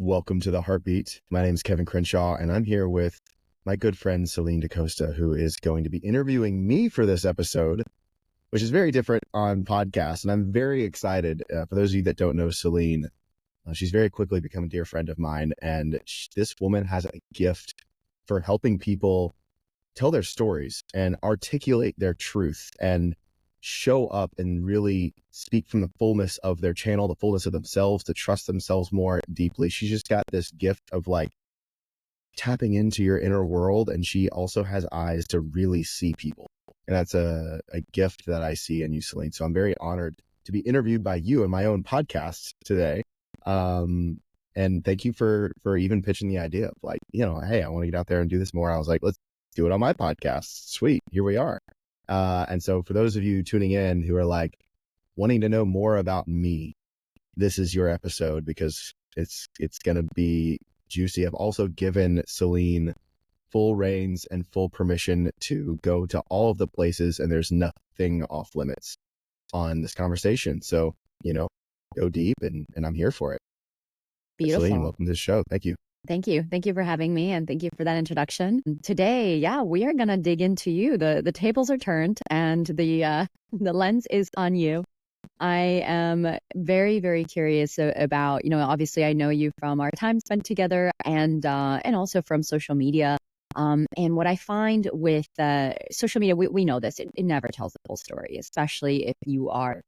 Welcome to The Heartbeat. My name is Kevin Crenshaw, and I'm here with my good friend Celinne DaCosta, who is going to be interviewing me for this episode, which is very different on podcasts. And I'm very excited. For those of you that don't know Celinne, she's very quickly become a dear friend of mine. And this woman has a gift for helping people tell their stories and articulate their truth and show up and really speak from the fullness of their channel, the fullness of themselves, to trust themselves more deeply. She's just got this gift of like tapping into your inner world. And she also has eyes to really see people. And that's a gift that I see in you, Celinne. So I'm very honored to be interviewed by you in my own podcast today. And thank you for even pitching the idea of like, hey, I want to get out there and do this more. I was like, let's do it on my podcast. Sweet. Here we are. And so for those of you tuning in who are like wanting to know more about me, this is your episode because it's going to be juicy. I've also given Celinne full reins and full permission to go to all of the places, and there's nothing off limits on this conversation. So, go deep and I'm here for it. Beautiful. Celinne, welcome to the show. Thank you. Thank you. Thank you for having me, and thank you for that introduction. Today, we are going to dig into you. The tables are turned and the lens is on you. I am very, very curious about, obviously I know you from our time spent together and also from social media. And what I find with social media, we know this, it never tells the full story, especially if you are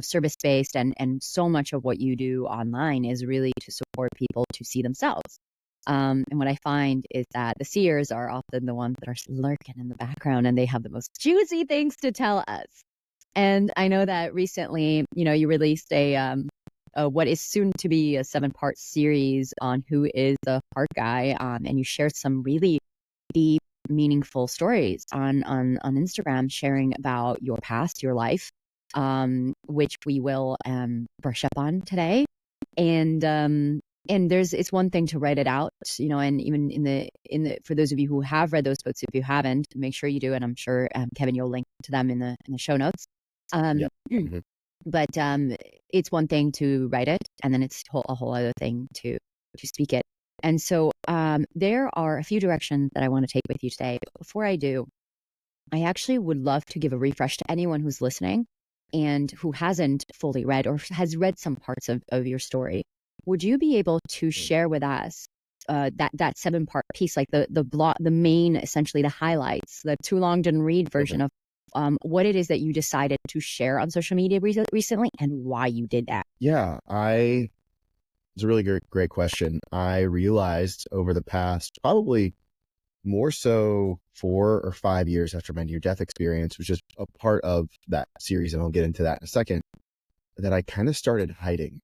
service-based, and so much of what you do online is really to support people to see themselves. And what I find is that the seers are often the ones that are lurking in the background, and they have the most juicy things to tell us. And I know that recently, you released a what is soon to be a 7-part series on who is the heart guy, and you shared some really deep, meaningful stories on Instagram, sharing about your past, your life, which we will brush up on today. And it's one thing to write it out, and even in the for those of you who have read those books, if you haven't, make sure you do. And I'm sure Kevin, you'll link to them in the show notes. Yep. Mm-hmm. But it's one thing to write it, and then it's a whole other thing to speak it. And so there are a few directions that I want to take with you today. But before I do, I actually would love to give a refresh to anyone who's listening and who hasn't fully read or has read some parts of your story. Would you be able to share with us that 7-part piece, like the main, essentially the highlights, the too long didn't read version of what it is that you decided to share on social media recently and why you did that? Yeah, it's a really great question. I realized over the past, probably more so 4 or 5 years after my near-death experience, which is a part of that series, and I'll get into that in a second, that I kind of started hiding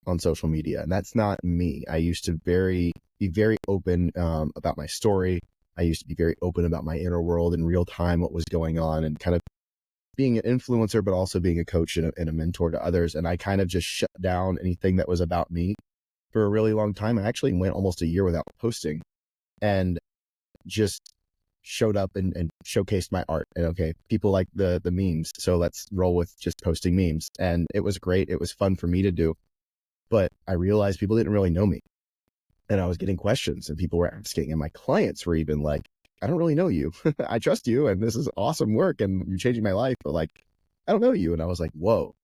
on social media. And that's not me. I used to be very open about my story. I used to be very open about my inner world in real time, what was going on, and kind of being an influencer, but also being a coach and a mentor to others. And I kind of just shut down anything that was about me for a really long time. I actually went almost a year without posting and just showed up and showcased my art. And okay, people like the memes, so let's roll with just posting memes. And it was great. It was fun for me to do. But I realized people didn't really know me. And I was getting questions, and people were asking, and my clients were even like, I don't really know you. I trust you, and this is awesome work, and you're changing my life, but like, I don't know you. And I was like, whoa,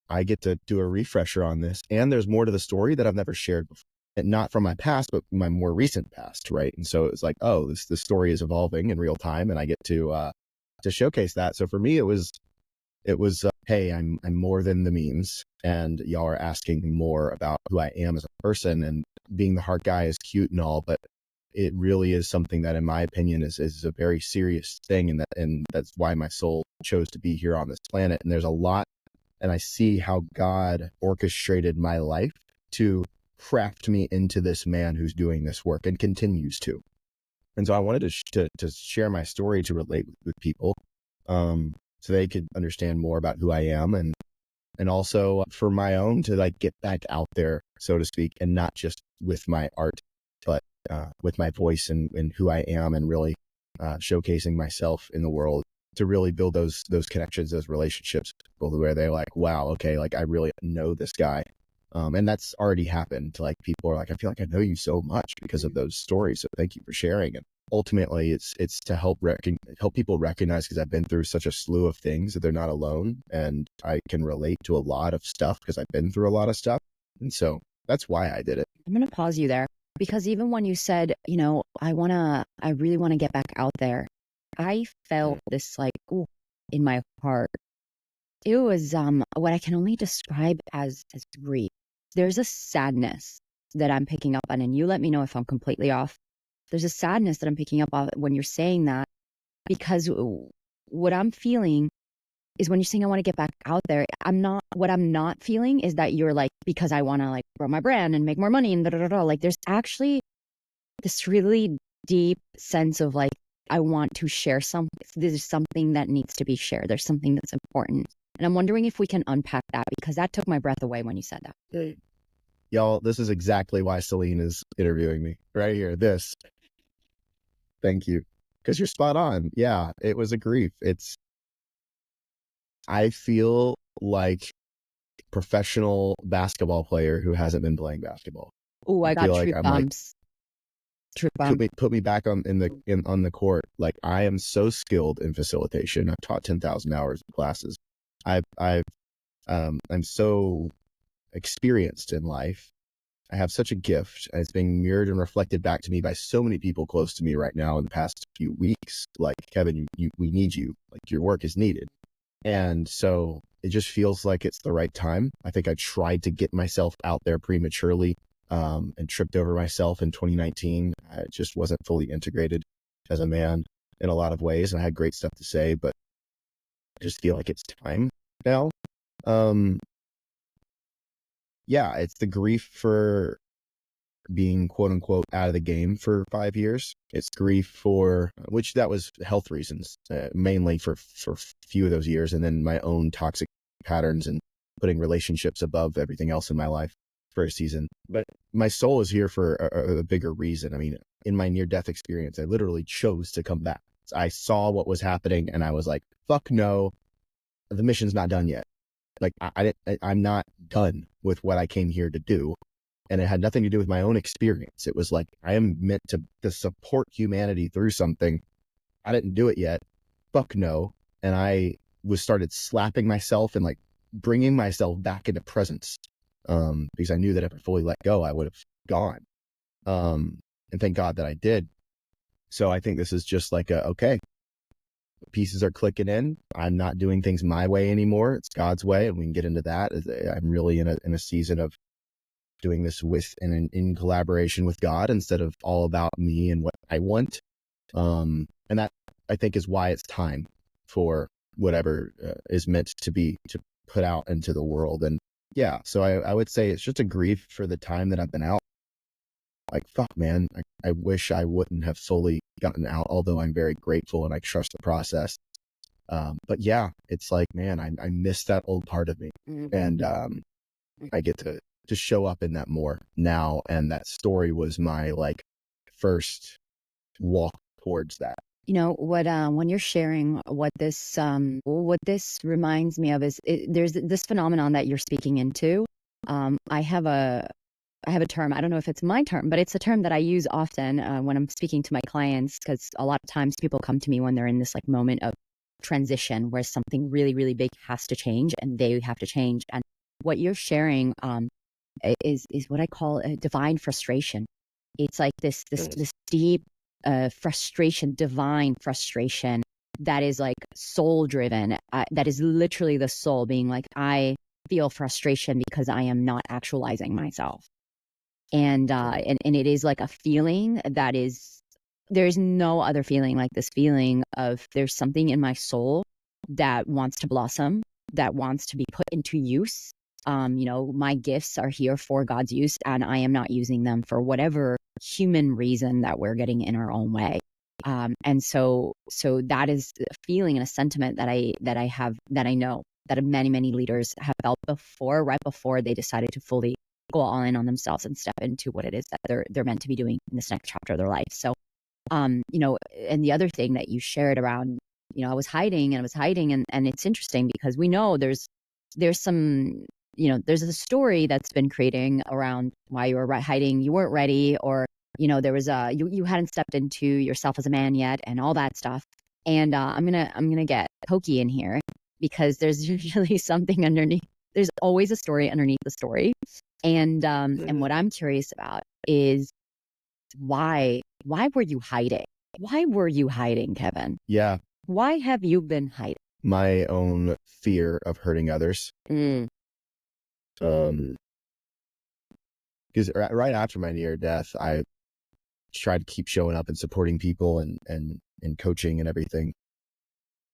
I get to do a refresher on this. And there's more to the story that I've never shared before. And not from my past, but my more recent past, right? And so it's like, oh, this story is evolving in real time, and I get to showcase that. So for me, it was hey, I'm more than the memes, and y'all are asking me more about who I am as a person. And being the heart guy is cute and all, but it really is something that, in my opinion, is a very serious thing, and that's why my soul chose to be here on this planet. And there's a lot, and I see how God orchestrated my life to craft me into this man who's doing this work and continues to. And so I wanted to share my story to relate with people, so they could understand more about who I am, and also for my own, to like get back out there, so to speak, and not just with my art, but with my voice and who I am, and really showcasing myself in the world to really build those connections, those relationships, where they're like, wow, okay, like I really know this guy, And that's already happened. Like people are like, I feel like I know you so much because of those stories. So thank you for sharing. And ultimately it's to help people recognize, because I've been through such a slew of things, that they're not alone. And I can relate to a lot of stuff because I've been through a lot of stuff. And so that's why I did it. I'm going to pause you there, because even when you said, I really want to get back out there, I felt this like, ooh, in my heart. It was what I can only describe as grief. There's a sadness that I'm picking up on, and you let me know if I'm completely off. There's a sadness that I'm picking up on when you're saying that, because what I'm feeling is when you're saying I want to get back out there, what I'm not feeling is that you're like, because I want to like grow my brand and make more money and da da da da. Like there's actually this really deep sense of like, I want to share something. There's something that needs to be shared. There's something that's important. And I'm wondering if we can unpack that, because that took my breath away when you said that. Y'all, this is exactly why Celine is interviewing me right here. This. Thank you. Because you're spot on. Yeah, it was a grief. I feel like a professional basketball player who hasn't been playing basketball. Oh, I got feel like truth I'm bombs. Truth bomb. put me back on the court. Like I am so skilled in facilitation. I've taught 10,000 hours of classes. I'm so experienced in life. I have such a gift, and it's being mirrored and reflected back to me by so many people close to me right now in the past few weeks. Like, Kevin, we need you. Like, your work is needed. And so it just feels like it's the right time. I think I tried to get myself out there prematurely, and tripped over myself in 2019. I just wasn't fully integrated as a man in a lot of ways. And I had great stuff to say, but I just feel like it's time now. Yeah, it's the grief for being quote unquote out of the game for 5 years. It's grief for, which that was health reasons, mainly for few of those years. And then my own toxic patterns and putting relationships above everything else in my life for a season. But my soul is here for a bigger reason. I mean, in my near death experience, I literally chose to come back. I saw what was happening and I was like, fuck no, the mission's not done yet. Like I'm not done with what I came here to do. And it had nothing to do with my own experience. It was like, I am meant to support humanity through something. I didn't do it yet. Fuck no. And I started slapping myself and like bringing myself back into presence. Because I knew that if I fully let go, I would have gone. And thank God that I did. So I think this is just like okay, pieces are clicking in. I'm not doing things my way anymore. It's God's way. And we can get into that. I'm really in a season of doing this with and in collaboration with God instead of all about me and what I want. And that I think is why it's time for whatever is meant to be to put out into the world. And yeah, so I would say it's just a grief for the time that I've been out. Like, fuck, man, I wish I wouldn't have fully gotten out, although I'm very grateful and I trust the process. But yeah, it's like, man, I miss that old part of me. And I get to show up in that more now. And that story was my like first walk towards that. You know what? When you're sharing what this reminds me of is there's this phenomenon that you're speaking into. I have a term. I don't know if it's my term, but it's a term that I use often when I'm speaking to my clients, because a lot of times people come to me when they're in this like moment of transition where something really, really big has to change and they have to change. And what you're sharing is what I call a divine frustration. It's like this deep frustration, divine frustration that is like soul driven. That is literally the soul being like, I feel frustration because I am not actualizing myself. And it is like a feeling that is, there's no other feeling like this feeling of there's something in my soul that wants to blossom, that wants to be put into use. My gifts are here for God's use, and I am not using them for whatever human reason that we're getting in our own way. And so that is a feeling and a sentiment that I have, that I know that many, many leaders have felt right before they decided to fully go all in on themselves and step into what it is that they're meant to be doing in this next chapter of their life. So, and the other thing that you shared around, I was hiding and it's interesting because we know there's some, there's a story that's been creating around why you were hiding, you weren't ready, or, there was you hadn't stepped into yourself as a man yet and all that stuff. And I'm gonna get pokey in here because there's usually something underneath. There's always a story underneath the story. And what I'm curious about is why were you hiding? Why were you hiding, Kevin? Yeah. Why have you been hiding? My own fear of hurting others. Mm. Because right after my near death, I tried to keep showing up and supporting people and coaching and everything.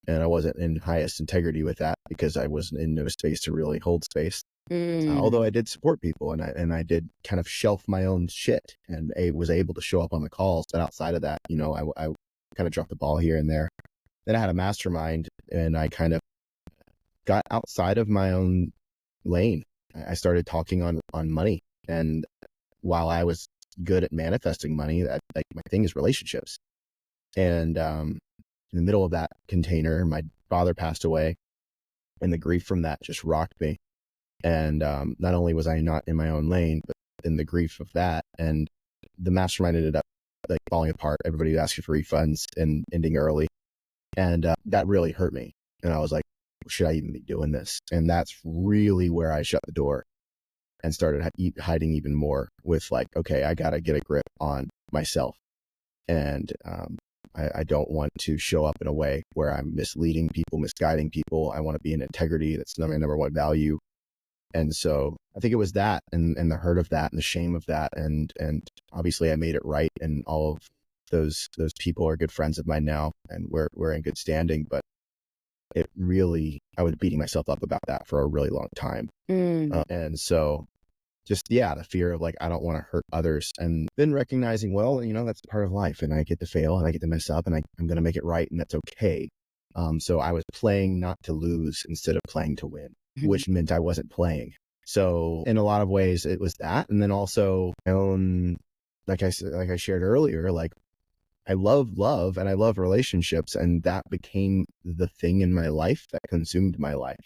And I wasn't in highest integrity with that because I wasn't in no space to really hold space. Although I did support people and I did kind of shelf my own shit and I was able to show up on the calls. But outside of that, I kind of dropped the ball here and there. Then I had a mastermind and I kind of got outside of my own lane. I started talking on money. And while I was good at manifesting money, that like my thing is relationships. And in the middle of that container, my father passed away and the grief from that just rocked me. And not only was I not in my own lane, but in the grief of that, and the mastermind ended up like falling apart. Everybody was asking for refunds and ending early. And that really hurt me. And I was like, should I even be doing this? And that's really where I shut the door and started hiding even more with like, okay, I got to get a grip on myself. And I don't want to show up in a way where I'm misleading people, misguiding people. I want to be in integrity. That's my number one value. And so I think it was that and the hurt of that and the shame of that. And obviously I made it right. And all of those people are good friends of mine now and we're in good standing. But it really, I was beating myself up about that for a really long time. And so just, the fear of like, I don't want to hurt others, and then recognizing, well, that's part of life and I get to fail and I get to mess up and I'm going to make it right. And that's okay. So I was playing not to lose instead of playing to win, which meant I wasn't playing. So in a lot of ways it was that. And then also my own, like I shared earlier, like I love love and I love relationships, and that became the thing in my life that consumed my life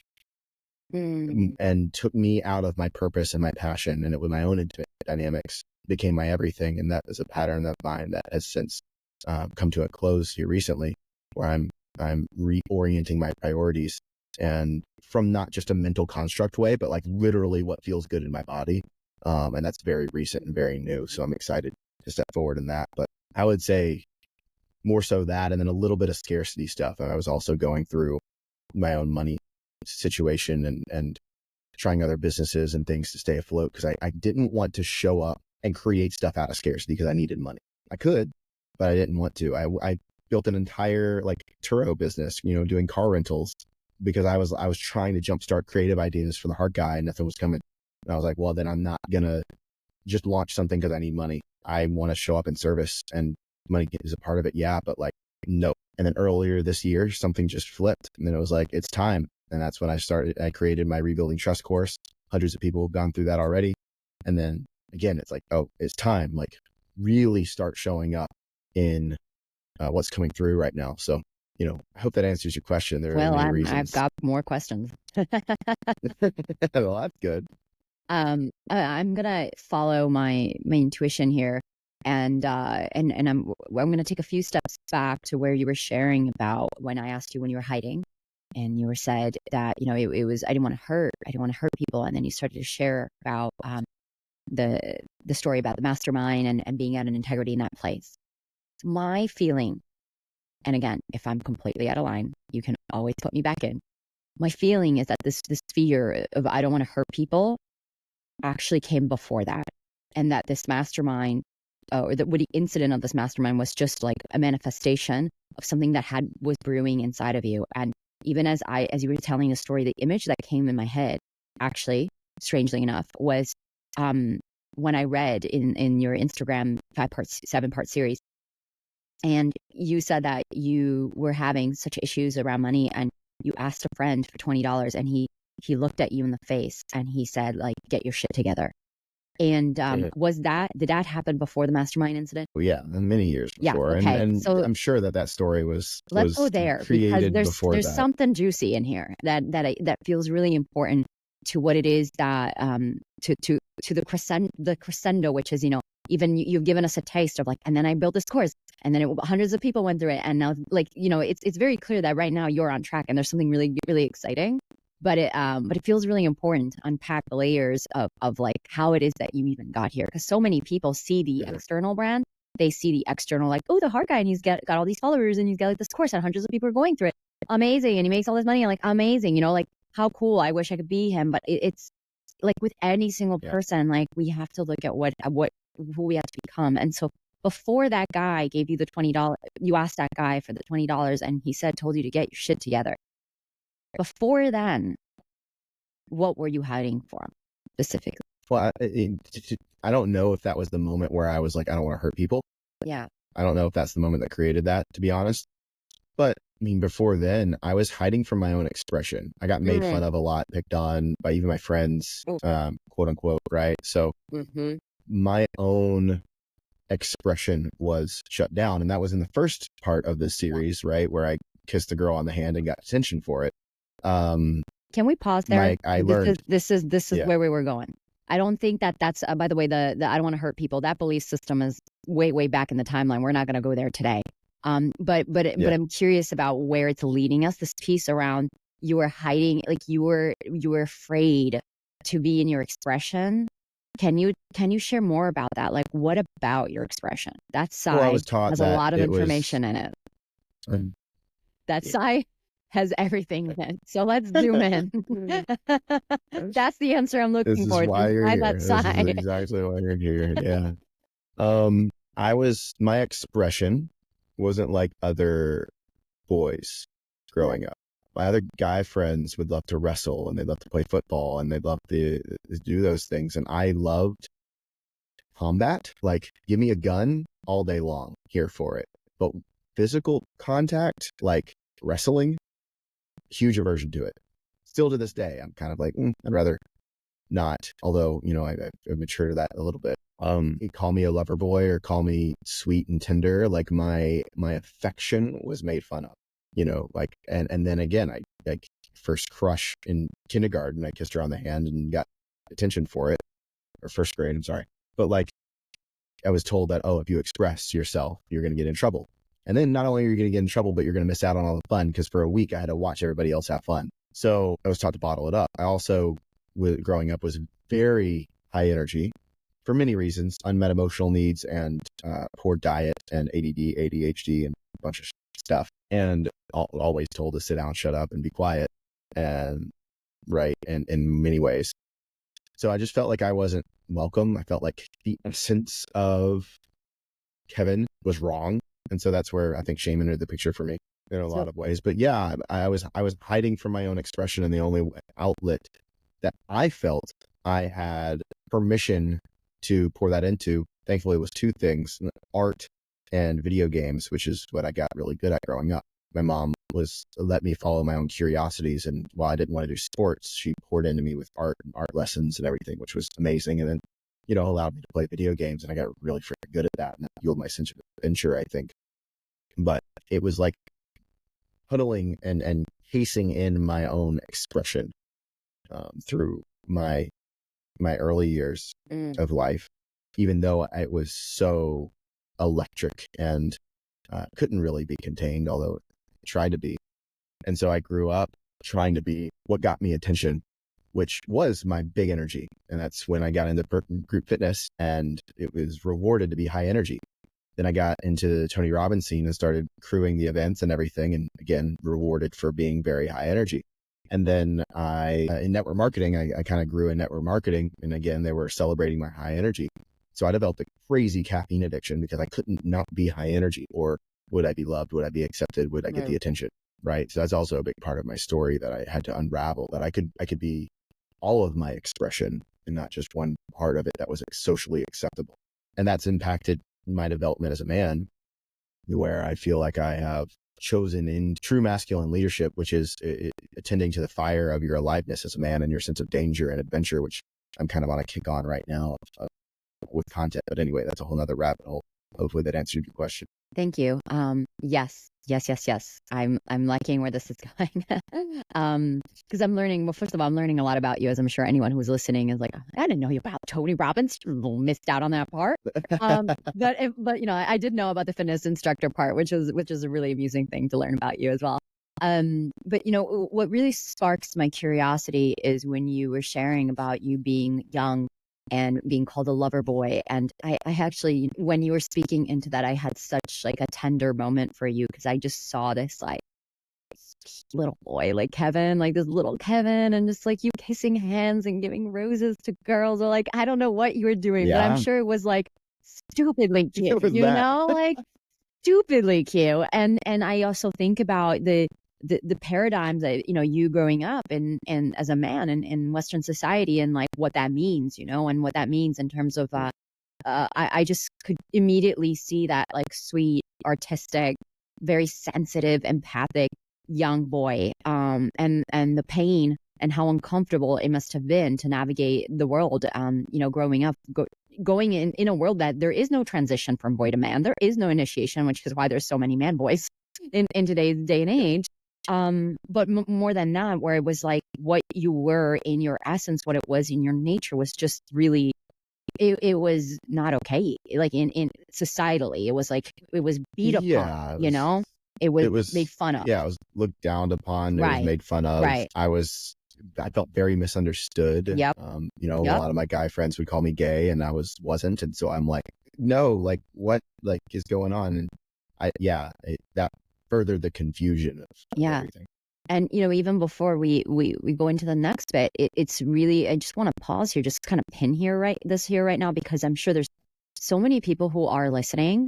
and took me out of my purpose and my passion. And it was my own intimate dynamics became my everything. And that is a pattern of mine that has since come to a close here recently, where I'm reorienting my priorities, and from not just a mental construct way, but like literally what feels good in my body. And that's very recent and very new. So I'm excited to step forward in that. But I would say more so that, and then a little bit of scarcity stuff. I was also going through my own money situation and trying other businesses and things to stay afloat, because I didn't want to show up and create stuff out of scarcity because I needed money. I could, but I didn't want to. I built an entire like Turo business, doing car rentals, because I was trying to jumpstart creative ideas for the Heart Guy and nothing was coming. And I was like, well, then I'm not gonna just launch something because I need money. I want to show up in service, and money is a part of it. Yeah, but like, no. And then earlier this year, something just flipped, and then it was like, it's time. And that's when I created my Rebuilding Trust course. Hundreds of people have gone through that already. And then again, it's like, oh, it's time. Like really start showing up in what's coming through right now. So, I hope that answers your question. There are many reasons. I've got more questions. Well, that's good. I'm gonna follow my intuition here, and I'm gonna take a few steps back to where you were sharing about when I asked you when you were hiding, and you were said that it was I didn't want to hurt people, and then you started to share about the story about the mastermind and being out in integrity in that place. My feeling, and again, if I'm completely out of line, you can always put me back in. My feeling is that this fear of I don't want to hurt people actually came before that, and that this mastermind, or the incident of this mastermind, was just like a manifestation of something that was brewing inside of you. And even as you were telling the story, the image that came in my head, actually, strangely enough, was when I read in your Instagram 7-part series, and you said that you were having such issues around money, and you asked a friend for $20, and he looked at you in the face and he said, like, get your shit together. And did that happen before the mastermind incident? Well, yeah, many years before. Yeah, okay. And So I'm sure that story was let's go there, because created there's before that. something juicy in here that feels really important to what it is that to the crescendo, which is, even you've given us a taste of like, and then I built this course, and then hundreds of people went through it, and now, like, it's very clear that right now you're on track, and there's something really, really exciting. But it feels really important to unpack the layers of like how it is that you even got here, because so many people see the external brand, they see the external, like, oh, the hard guy, and he's got all these followers, and he's got like this course, and hundreds of people are going through it, amazing, and he makes all this money, and like, amazing, like, how cool, I wish I could be him. But it's like with any single person, like, we have to look at who we have to become. And so before that guy gave you the $20, you asked that guy for the $20, and he told you to get your shit together. Before then, what were you hiding from specifically? Well, I don't know if that was the moment where I was like, I don't want to hurt people. Yeah. I don't know if that's the moment that created that, to be honest. But I mean, before then, I was hiding from my own expression. I got made fun of a lot, picked on by even my friends, quote unquote, right? So my own expression was shut down. And that was in the first part of this series, right? Where I kissed the girl on the hand and got attention for it. Can we pause there? I learned this is where we were going. I don't think that's by the way, the I don't want to hurt people, that belief system is way back in the timeline. We're not going to go there today. But I'm curious about where it's leading us. This piece around you were hiding, like you were afraid to be in your expression. Can you share more about that? Like, what about your expression? That side has a lot of information in it. That side has everything in it. So let's zoom in. That's the answer I'm looking for. This is exactly why you're here. Yeah. My expression wasn't like other boys growing up. My other guy friends would love to wrestle, and they'd love to play football, and they'd love to do those things. And I loved combat. Like, give me a gun all day long, here for it. But physical contact, like wrestling, huge aversion to it. Still to this day, I'm kind of like, I'd rather not. Although, I've matured to that a little bit. Call me a lover boy or call me sweet and tender. Like my affection was made fun of, like, and then again, I like first crush in kindergarten, I kissed her on the hand and got attention for it, or first grade, I'm sorry. But like, I was told that, if you express yourself, you're going to get in trouble. And then not only are you going to get in trouble, but you're going to miss out on all the fun, because for a week I had to watch everybody else have fun. So I was taught to bottle it up. I also, growing up, was very high energy for many reasons, unmet emotional needs and poor diet and ADD, ADHD, and a bunch of stuff. And always told to sit down, shut up, and be quiet. And in many ways. So I just felt like I wasn't welcome. I felt like the essence of Kevin was wrong. And so that's where I think shame entered the picture for me in a lot of ways. But yeah, I was hiding from my own expression, and the only outlet that I felt I had permission to pour that into, thankfully, was two things: art and video games, which is what I got really good at growing up. My mom let me follow my own curiosities, and while I didn't want to do sports, she poured into me with art and art lessons and everything, which was amazing. And then, allowed me to play video games, and I got really freaking good at that, and that fueled my sense of adventure, I think. But it was like huddling and casing in my own expression through my early years of life, even though it was so electric and couldn't really be contained, although it tried to be. And so I grew up trying to be what got me attention, which was my big energy. And that's when I got into group fitness, and it was rewarded to be high energy. Then I got into the Tony Robbins scene and started crewing the events and everything, and again, rewarded for being very high energy. And then in network marketing, I kind of grew in network marketing. And again, they were celebrating my high energy. So I developed a crazy caffeine addiction because I couldn't not be high energy. Or would I be loved? Would I be accepted? Would I get the attention? Right. So that's also a big part of my story that I had to unravel, that I could be all of my expression and not just one part of it that was socially acceptable. And that's impacted my development as a man, where I feel like I have chosen in true masculine leadership, which is attending to the fire of your aliveness as a man and your sense of danger and adventure, which I'm kind of on a kick on right now with content. But anyway, that's a whole nother rabbit hole. hopefully that answered your question. Thank you. Yes, yes, yes, yes. I'm liking where this is going. Because I'm learning. Well, first of all, I'm learning a lot about you, as I'm sure anyone who's listening is like, I didn't know you about Tony Robbins. Missed out on that part. But I did know about the fitness instructor part, which is a really amusing thing to learn about you as well. But what really sparks my curiosity is when you were sharing about you being young and being called a lover boy. And I actually, when you were speaking into that, I had such like a tender moment for you, because I just saw this like little boy, like Kevin, like this little Kevin, and just like you kissing hands and giving roses to girls, or like, I don't know what you were doing, but I'm Yeah. sure it was like stupidly cute, It was that. like stupidly cute. And I also think about the paradigm that you growing up and as a man in Western society, and like what that means, and what that means in terms of I just could immediately see that like sweet, artistic, very sensitive, empathic young boy, and the pain and how uncomfortable it must have been to navigate the world, growing up, going in a world that there is no transition from boy to man, there is no initiation, which is why there's so many man boys in today's day and age. But more than that, where it was like what you were in your essence, what it was in your nature was just really, it was not okay. Like in societally, it was like, it was beat upon, Yeah, it it was made was, fun of. yeah, it was looked down upon. It was Right. made fun of. Right. I felt very misunderstood. Yep. A Yep. lot of my guy friends would call me gay, and I wasn't. And so I'm like, no, like what, like is going on? And that furthered the confusion of Yeah. everything. And even before we go into the next bit, it's really, I just want to pause here, just kind of pin here right now, because I'm sure there's so many people who are listening,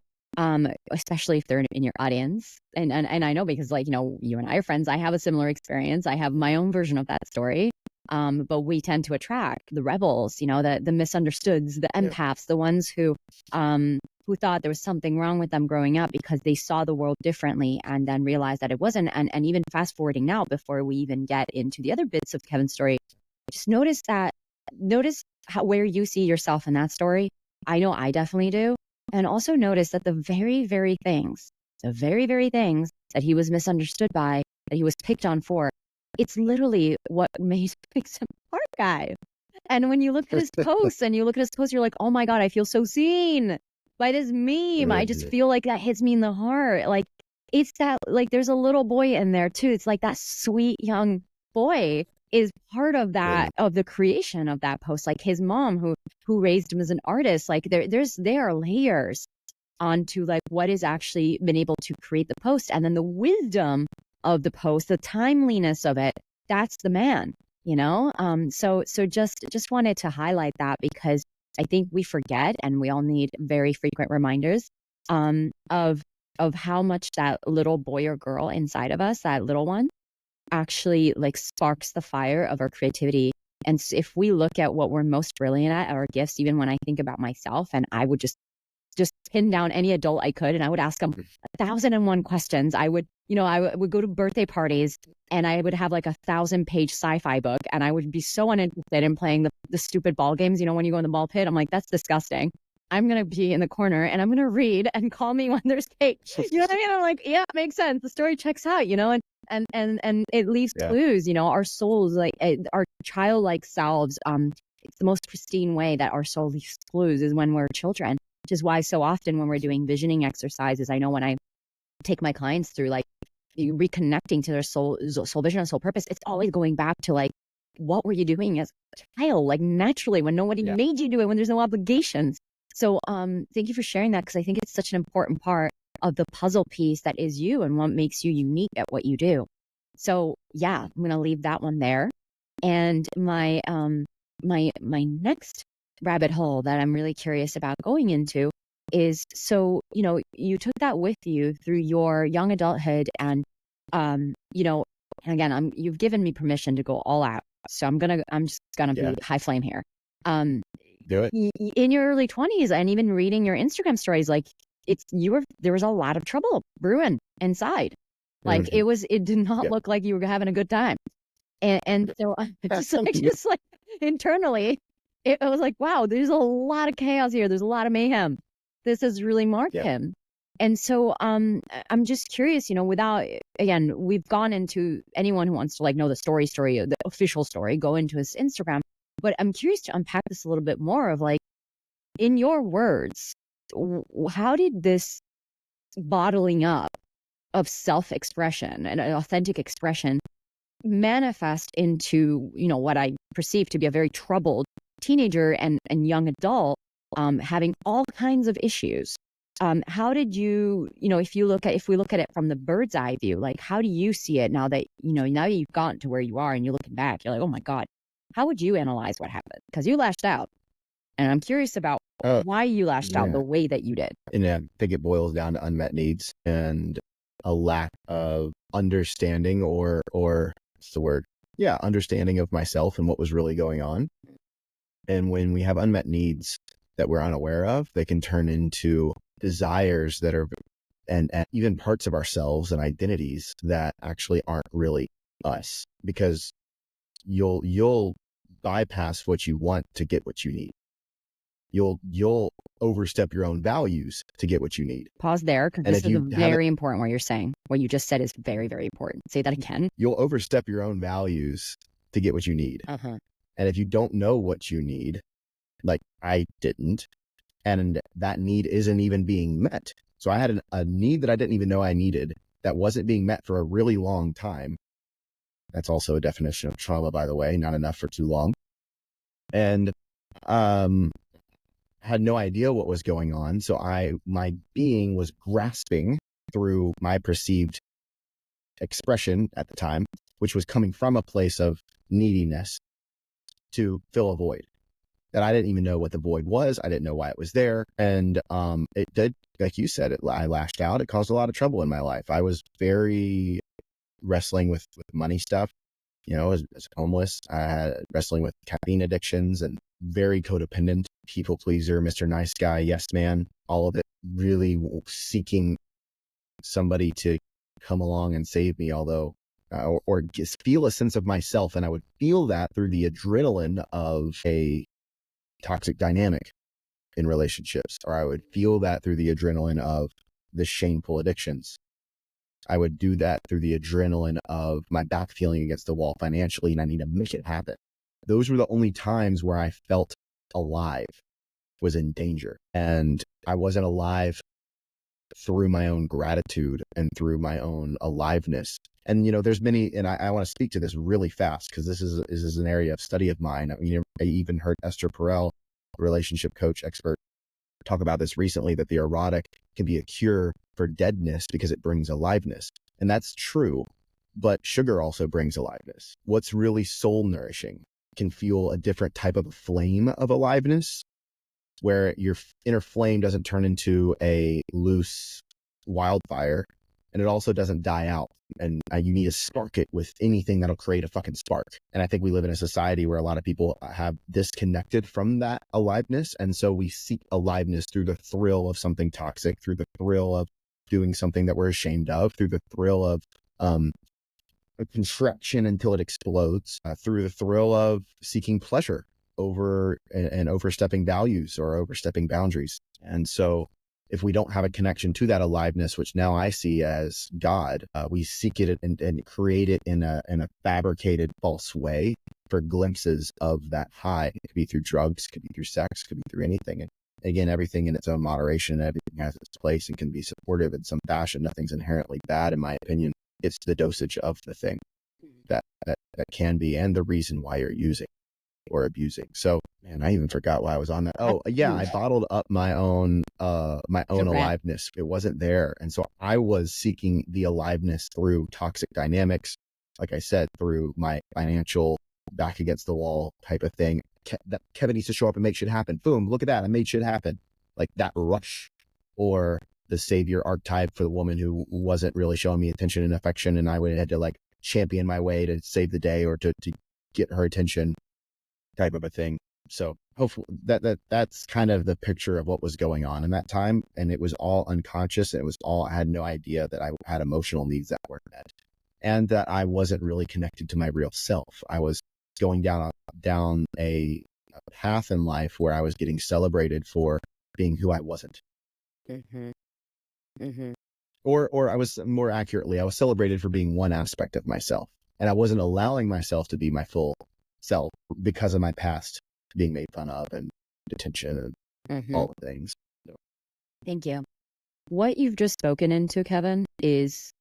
especially if they're in your audience, and I know, because like you and I are friends. I have a similar experience. I have my own version of that story. But we tend to attract the rebels, the misunderstoods, the empaths, the ones who thought there was something wrong with them growing up because they saw the world differently, and then realized that it wasn't. And even fast forwarding now, before we even get into the other bits of Kevin's story, just notice where you see yourself in that story. I know I definitely do. And also notice that the very, very things that he was misunderstood by, that he was picked on for, it's literally what makes him a part guy. And when you look at his posts you're like, oh my God, I feel so seen by this meme. I just feel like that hits me in the heart. Like, it's that, like, there's a little boy in there too. It's like that sweet young boy is part of that, of the creation of that post. Like his mom who raised him as an artist, like there are layers onto like what is actually been able to create the post, and then the wisdom of the post, the timeliness of it. That's the man, so just wanted to highlight that, because I think we forget, and we all need very frequent reminders of how much that little boy or girl inside of us, that little one, actually like sparks the fire of our creativity. And if we look at what we're most brilliant at, our gifts, even when I think about myself, and I would just pin down any adult I could, and I would ask them 1,001 questions. I would go to birthday parties, and I would have like 1,000-page sci-fi book, and I would be so uninterested in playing the stupid ball games. When you go in the ball pit, I'm like, that's disgusting. I'm going to be in the corner and I'm going to read, and call me when there's cake. You know what I mean? I'm like, yeah, it makes sense. The story checks out, and it leaves clues, our souls, like our childlike selves. It's the most pristine way that our soul leaves clues is when we're children, which is why so often when we're doing visioning exercises, I know when I take my clients through like reconnecting to their soul vision and soul purpose, it's always going back to like, what were you doing as a child, like naturally, when nobody made you do it, when there's no obligations. So thank you for sharing that, because I think it's such an important part of the puzzle piece that is you, and what makes you unique at what you do. So yeah, I'm going to leave that one there. And my next rabbit hole that I'm really curious about going into is, so you took that with you through your young adulthood, and and again, you've given me permission to go all out, so I'm just gonna be high flame here. Do it. In your early 20s, and even reading your Instagram stories, like there was a lot of trouble brewing inside. Like it did not look like you were having a good time. And so just like internally, it was like, wow, there's a lot of chaos here. There's a lot of mayhem. this has really marked Yeah. him. And so I'm just curious, without, again, we've gone into, anyone who wants to like know the story, the official story, go into his Instagram. But I'm curious to unpack this a little bit more of like, in your words, how did this bottling up of self-expression and an authentic expression manifest into, what I perceive to be a very troubled teenager and young adult, having all kinds of issues? How did you, if we look at it from the bird's eye view, like how do you see it now that, now you've gotten to where you are and you're looking back, you're like, oh my God, how would you analyze what happened? Because you lashed out. And I'm curious about Oh, why you lashed out yeah. the way that you did. And I think it boils down to unmet needs and a lack of understanding or what's the word? Yeah, understanding of myself and what was really going on. And when we have unmet needs that we're unaware of, they can turn into desires that are, and even parts of ourselves and identities that actually aren't really us, because you'll bypass what you want to get what you need. You'll overstep your own values to get what you need. Pause there, because And this if is you very important what you're saying. What you just said is very, very important. Say that again. you'll overstep your own values to get what you need. Uh-huh. And if you don't know what you need, like I didn't, and that need isn't even being met. So I had a need that I didn't even know I needed that wasn't being met for a really long time. That's also a definition of trauma, by the way, not enough for too long. And had no idea what was going on. So my being was grasping through my perceived expression at the time, which was coming from a place of neediness to fill a void that I didn't even know what the void was. I didn't know why it was there. And it did, like you said, I lashed out. It caused a lot of trouble in my life. I was very wrestling with money stuff, as homeless. I had wrestling with caffeine addictions and very codependent, people pleaser, Mr. Nice Guy, yes man, all of it, really seeking somebody to come along and save me, although or just feel a sense of myself. And I would feel that through the adrenaline of a toxic dynamic in relationships, or I would feel that through the adrenaline of the shameful addictions. I would do that through the adrenaline of my back feeling against the wall financially, and I need to make it happen. Those were the only times where I felt alive, was in danger. And I wasn't alive through my own gratitude and through my own aliveness. And, there's many, and I want to speak to this really fast because this is an area of study of mine. I even heard Esther Perel, a relationship coach expert, talk about this recently, that the erotic can be a cure for deadness because it brings aliveness. And that's true, but sugar also brings aliveness. What's really soul nourishing can fuel a different type of flame of aliveness, where your inner flame doesn't turn into a loose wildfire, and it also doesn't die out. And you need to spark it with anything that'll create a fucking spark. And I think we live in a society where a lot of people have disconnected from that aliveness. And so we seek aliveness through the thrill of something toxic, through the thrill of doing something that we're ashamed of, through the thrill of a contraction until it explodes, through the thrill of seeking pleasure over and overstepping values or overstepping boundaries. And so if we don't have a connection to that aliveness, which now I see as God, we seek it and create it in a fabricated false way for glimpses of that high. It could be through drugs, could be through sex, could be through anything. And again, everything in its own moderation, everything has its place and can be supportive in some fashion. Nothing's inherently bad, in my opinion. It's the dosage of the thing that can be, and the reason why you're using or abusing. So, man, I even forgot why I was on that. Oh, yeah, I bottled up my own aliveness. It wasn't there. And so I was seeking the aliveness through toxic dynamics. Like I said, through my financial back against the wall type of thing. That Kevin needs to show up and make shit happen. Boom, look at that. I made shit happen. Like that rush, or the savior archetype for the woman who wasn't really showing me attention and affection. And I would had to like champion my way to save the day or to get her attention, type of a thing. So hopefully that's kind of the picture of what was going on in that time. And it was all unconscious. And it was all, I had no idea that I had emotional needs that were met, and that I wasn't really connected to my real self. I was going down a path in life where I was getting celebrated for being who I wasn't. Mm-hmm. Mm-hmm. Or I was more accurately, I was celebrated for being one aspect of myself. And I wasn't allowing myself to be my full self because of my past being made fun of and detention and Mm-hmm. all the things. Thank you. What you've just spoken into, Kevin, is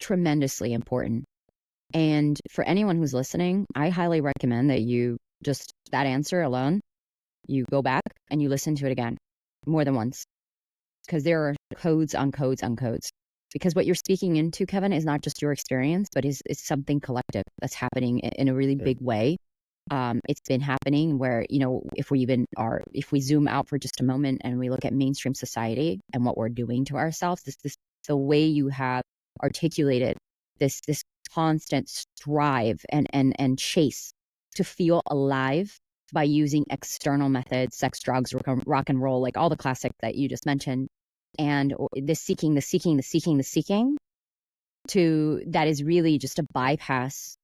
tremendously important. And for anyone who's listening, I highly recommend that you just that answer alone, you go back and you listen to it again more than once, because there are codes on codes on codes. Because what you're speaking into, Kevin, is not just your experience, but is something collective that's happening in a really big way. It's been happening where, if we zoom out for just a moment and we look at mainstream society and what we're doing to ourselves, the way you have articulated this constant strive and chase to feel alive by using external methods, sex, drugs, rock and roll, like all the classic that you just mentioned, and the seeking, that is really just a bypass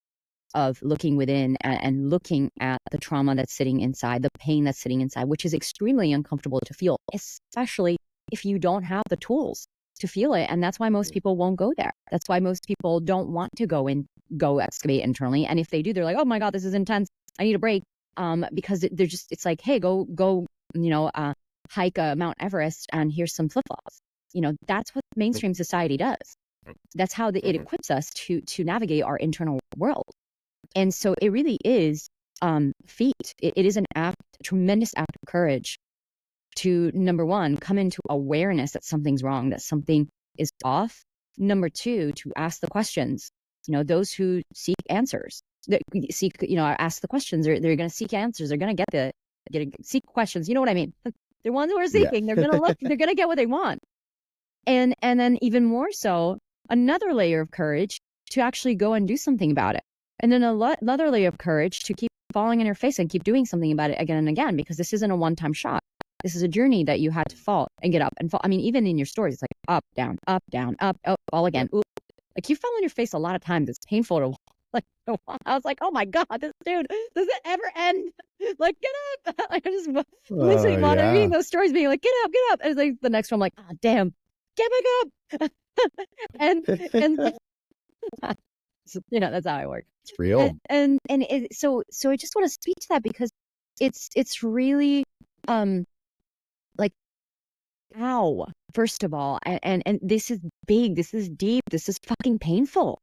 of looking within and looking at the trauma that's sitting inside, the pain that's sitting inside, which is extremely uncomfortable to feel, especially if you don't have the tools to feel it. And that's why most people won't go there. That's why most people don't want to go excavate internally. And if they do, they're like, oh my God, this is intense. I need a break. Because it's like, hey, go, hike Mount Everest and here's some flip-flops. That's what mainstream society does. That's how it equips us to navigate our internal world. And so it really is feat. It is a tremendous act of courage to, number one, come into awareness that something's wrong, that something is off. Number two, to ask the questions. Those who seek answers, ask the questions, they're going to seek answers. They're going to seek questions. You know what I mean? The ones who are seeking, They're going to look, they're going to get what they want. And then even more so, another layer of courage to actually go and do something about it. And then another layer of courage to keep falling in your face and keep doing something about it again and again, because this isn't a one-time shot. This is a journey that you had to fall and get up and fall. I mean, even in your stories, it's like up, down, up, fall again. Ooh. Like you fell on your face a lot of times. It's painful to like. I was like, oh my God, this dude, does it ever end? Like, get up. I just literally reading those stories, being like, get up. And it's like the next one, I'm like, oh damn, get back up. and that's how I work. It's real. So I just want to speak to that because it's really like, ow, first of all, and this is big, this is deep, this is fucking painful.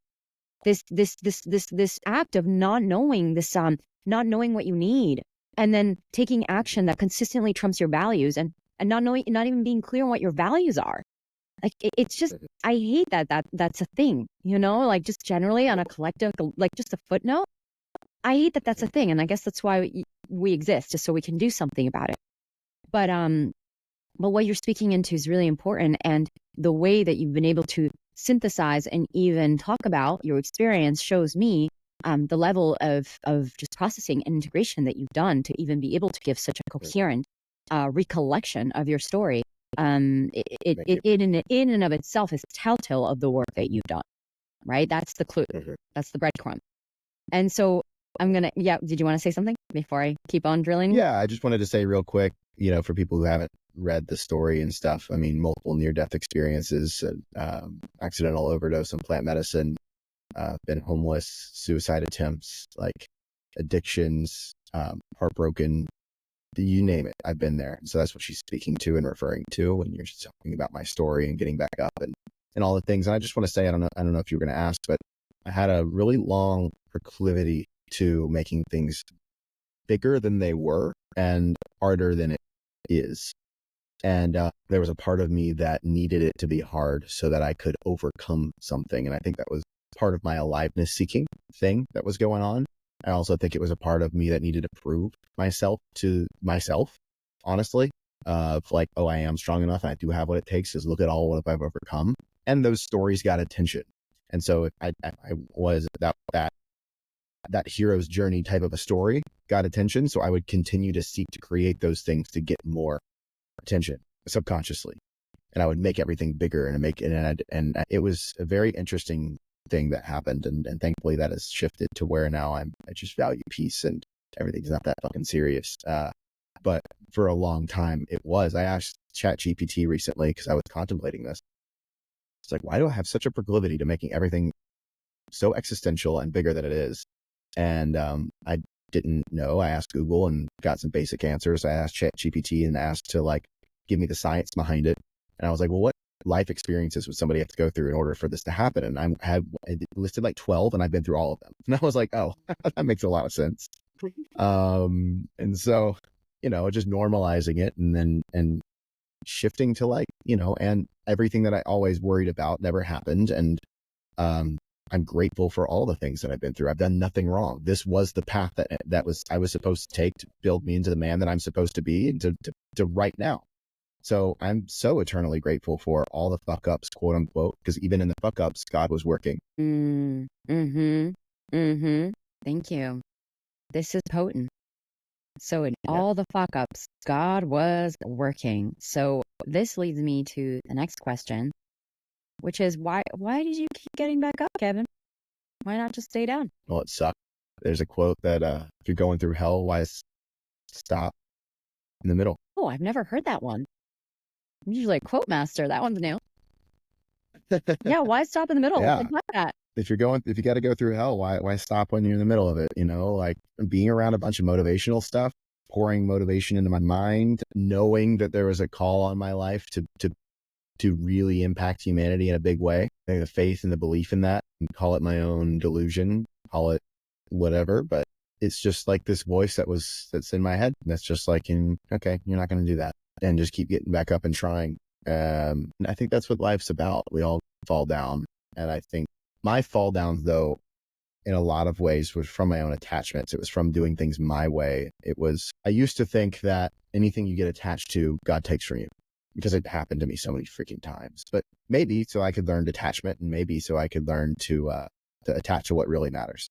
This act of not knowing not knowing what you need, and then taking action that consistently trumps your values, and not even being clear on what your values are. Like it's just, I hate that's a thing, like just generally on a collective, like just a footnote. I hate that's a thing. And I guess that's why we exist, just so we can do something about it. But what you're speaking into is really important. And the way that you've been able to synthesize and even talk about your experience shows me the level of just processing and integration that you've done to even be able to give such a coherent recollection of your story. It in and of itself is telltale of the work that you've done, right? That's the clue. That's the breadcrumb. And so did you want to say something before I keep on drilling? Yeah, I just wanted to say real quick, for people who haven't read the story and stuff, I mean, multiple near-death experiences, accidental overdose on plant medicine, been homeless, suicide attempts, like addictions, heartbroken, you name it, I've been there. So that's what she's speaking to and referring to when you're talking about my story and getting back up and all the things. And I just want to say, I don't know if you were going to ask, but I had a really long proclivity to making things bigger than they were and harder than it is. And there was a part of me that needed it to be hard so that I could overcome something. And I think that was part of my aliveness seeking thing that was going on. I also think it was a part of me that needed to prove myself to myself, honestly, of like, oh, I am strong enough and I do have what it takes. Just look at all what I've overcome. And those stories got attention. And so I was that hero's journey type of a story got attention. So I would continue to seek to create those things to get more attention subconsciously. And I would make everything bigger and it was a very interesting thing that happened. And thankfully that has shifted to where now I just value peace and everything's not that fucking serious. But for a long time it was, I ChatGPT recently because I was contemplating this. It's like, why do I have such a proclivity to making everything so existential and bigger than it is? And I didn't know. I asked Google and got some basic answers. I asked ChatGPT and asked to like give me the science behind it. And I was like, well, what life experiences would somebody have to go through in order for this to happen? And I listed like 12 and I've been through all of them. And I was like, oh, that makes a lot of sense. And so, just normalizing it and shifting to like, and everything that I always worried about never happened. And I'm grateful for all the things that I've been through. I've done nothing wrong. This was the path I was supposed to take to build me into the man that I'm supposed to be and to right now. So I'm so eternally grateful for all the fuck ups, quote unquote, because even in the fuck ups, God was working. Thank you. This is potent. So in all the fuck ups, God was working. So this leads me to the next question, which is why did you keep getting back up, Kevin? Why not just stay down? Well, it sucked. There's a quote that if you're going through hell, why stop in the middle? Oh, I've never heard that one. I'm usually a quote master. That one's new. Yeah, why stop in the middle? Yeah. Like that. If you got to go through hell, why stop when you're in the middle of it? Like being around a bunch of motivational stuff, pouring motivation into my mind, knowing that there was a call on my life to really impact humanity in a big way. I think the faith and the belief in that, and call it my own delusion, call it whatever, but it's just like this voice that's in my head. That's just like, okay, you're not going to do that, and just keep getting back up and trying. And I think that's what life's about. We all fall down. And I think my fall downs, though, in a lot of ways was from my own attachments. It was from doing things my way. I used to think that anything you get attached to, God takes from you, because it happened to me so many freaking times. But maybe so I could learn detachment, and maybe so I could learn to attach to what really matters